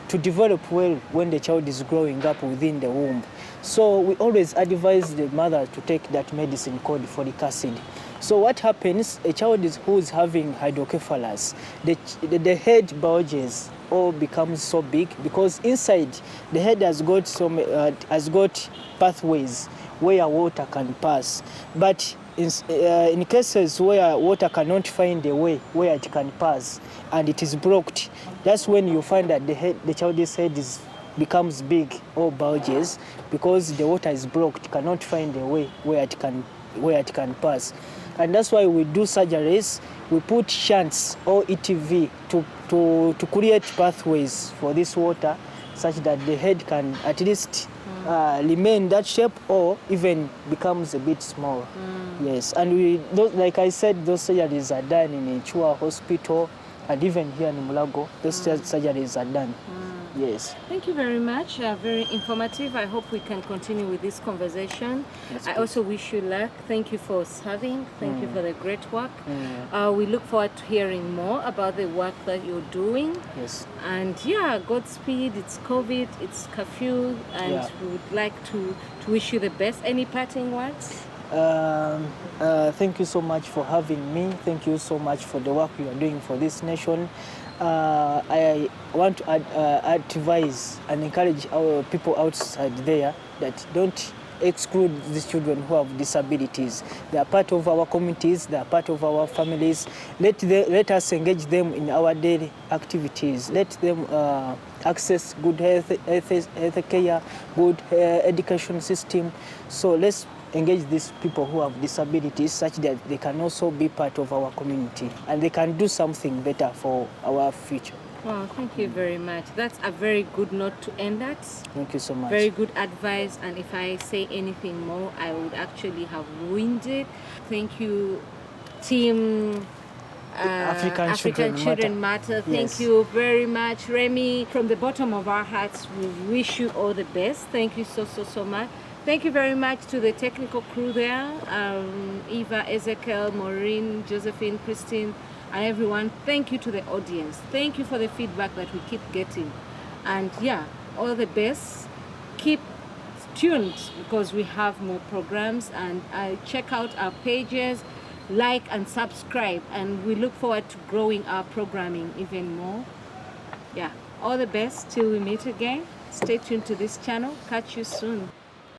to develop well when the child is growing up within the womb. So we always advise the mother to take that medicine called folic acid. So what happens, a child who is having hydrocephalus, the head bulges or becomes so big because inside the head has got pathways where water can pass. But in cases where water cannot find a way where it can pass and it is blocked, that's when you find that the child's head becomes big or bulges, because the water is blocked, cannot find a way where it can pass. And that's why we do surgeries. We put shunts or ETV to create pathways for this water, such that the head can at least remain that shape or even becomes a bit smaller. Yes, and like I said, those surgeries are done in Chua Hospital, and even here in Mulago, those surgeries are done. Yes. Thank you very much. Very informative. I hope we can continue with this conversation. Yes, I also wish you luck. Thank you for serving. Thank you for the great work. We look forward to hearing more about the work that you're doing. Yes. And yeah, Godspeed. It's COVID, it's curfew, and we would like to wish you the best. Any parting words? Thank you so much for having me. Thank you so much for the work you are doing for this nation. I want to advise and encourage our people outside there that don't exclude these children who have disabilities. They are part of our communities, they are part of our families. Let us engage them in our daily activities. Let them access good health care, good education system. So let's engage these people who have disabilities such that they can also be part of our community and they can do something better for our future. Well, thank you very much. That's a very good note to end at. Thank you so much. Very good advice, and if I say anything more, I would actually have ruined it. Thank you, team African Children Matter. Thank you very much, Remy. From the bottom of our hearts, we wish you all the best. Thank you so much. Thank you very much to the technical crew there, Eva, Ezekiel, Maureen, Josephine, Christine, and everyone. Thank you to the audience. Thank you for the feedback that we keep getting. And yeah, all the best. Keep tuned because we have more programs, and check out our pages, like and subscribe, and we look forward to growing our programming even more. Yeah, all the best till we meet again. Stay tuned to this channel. Catch you soon.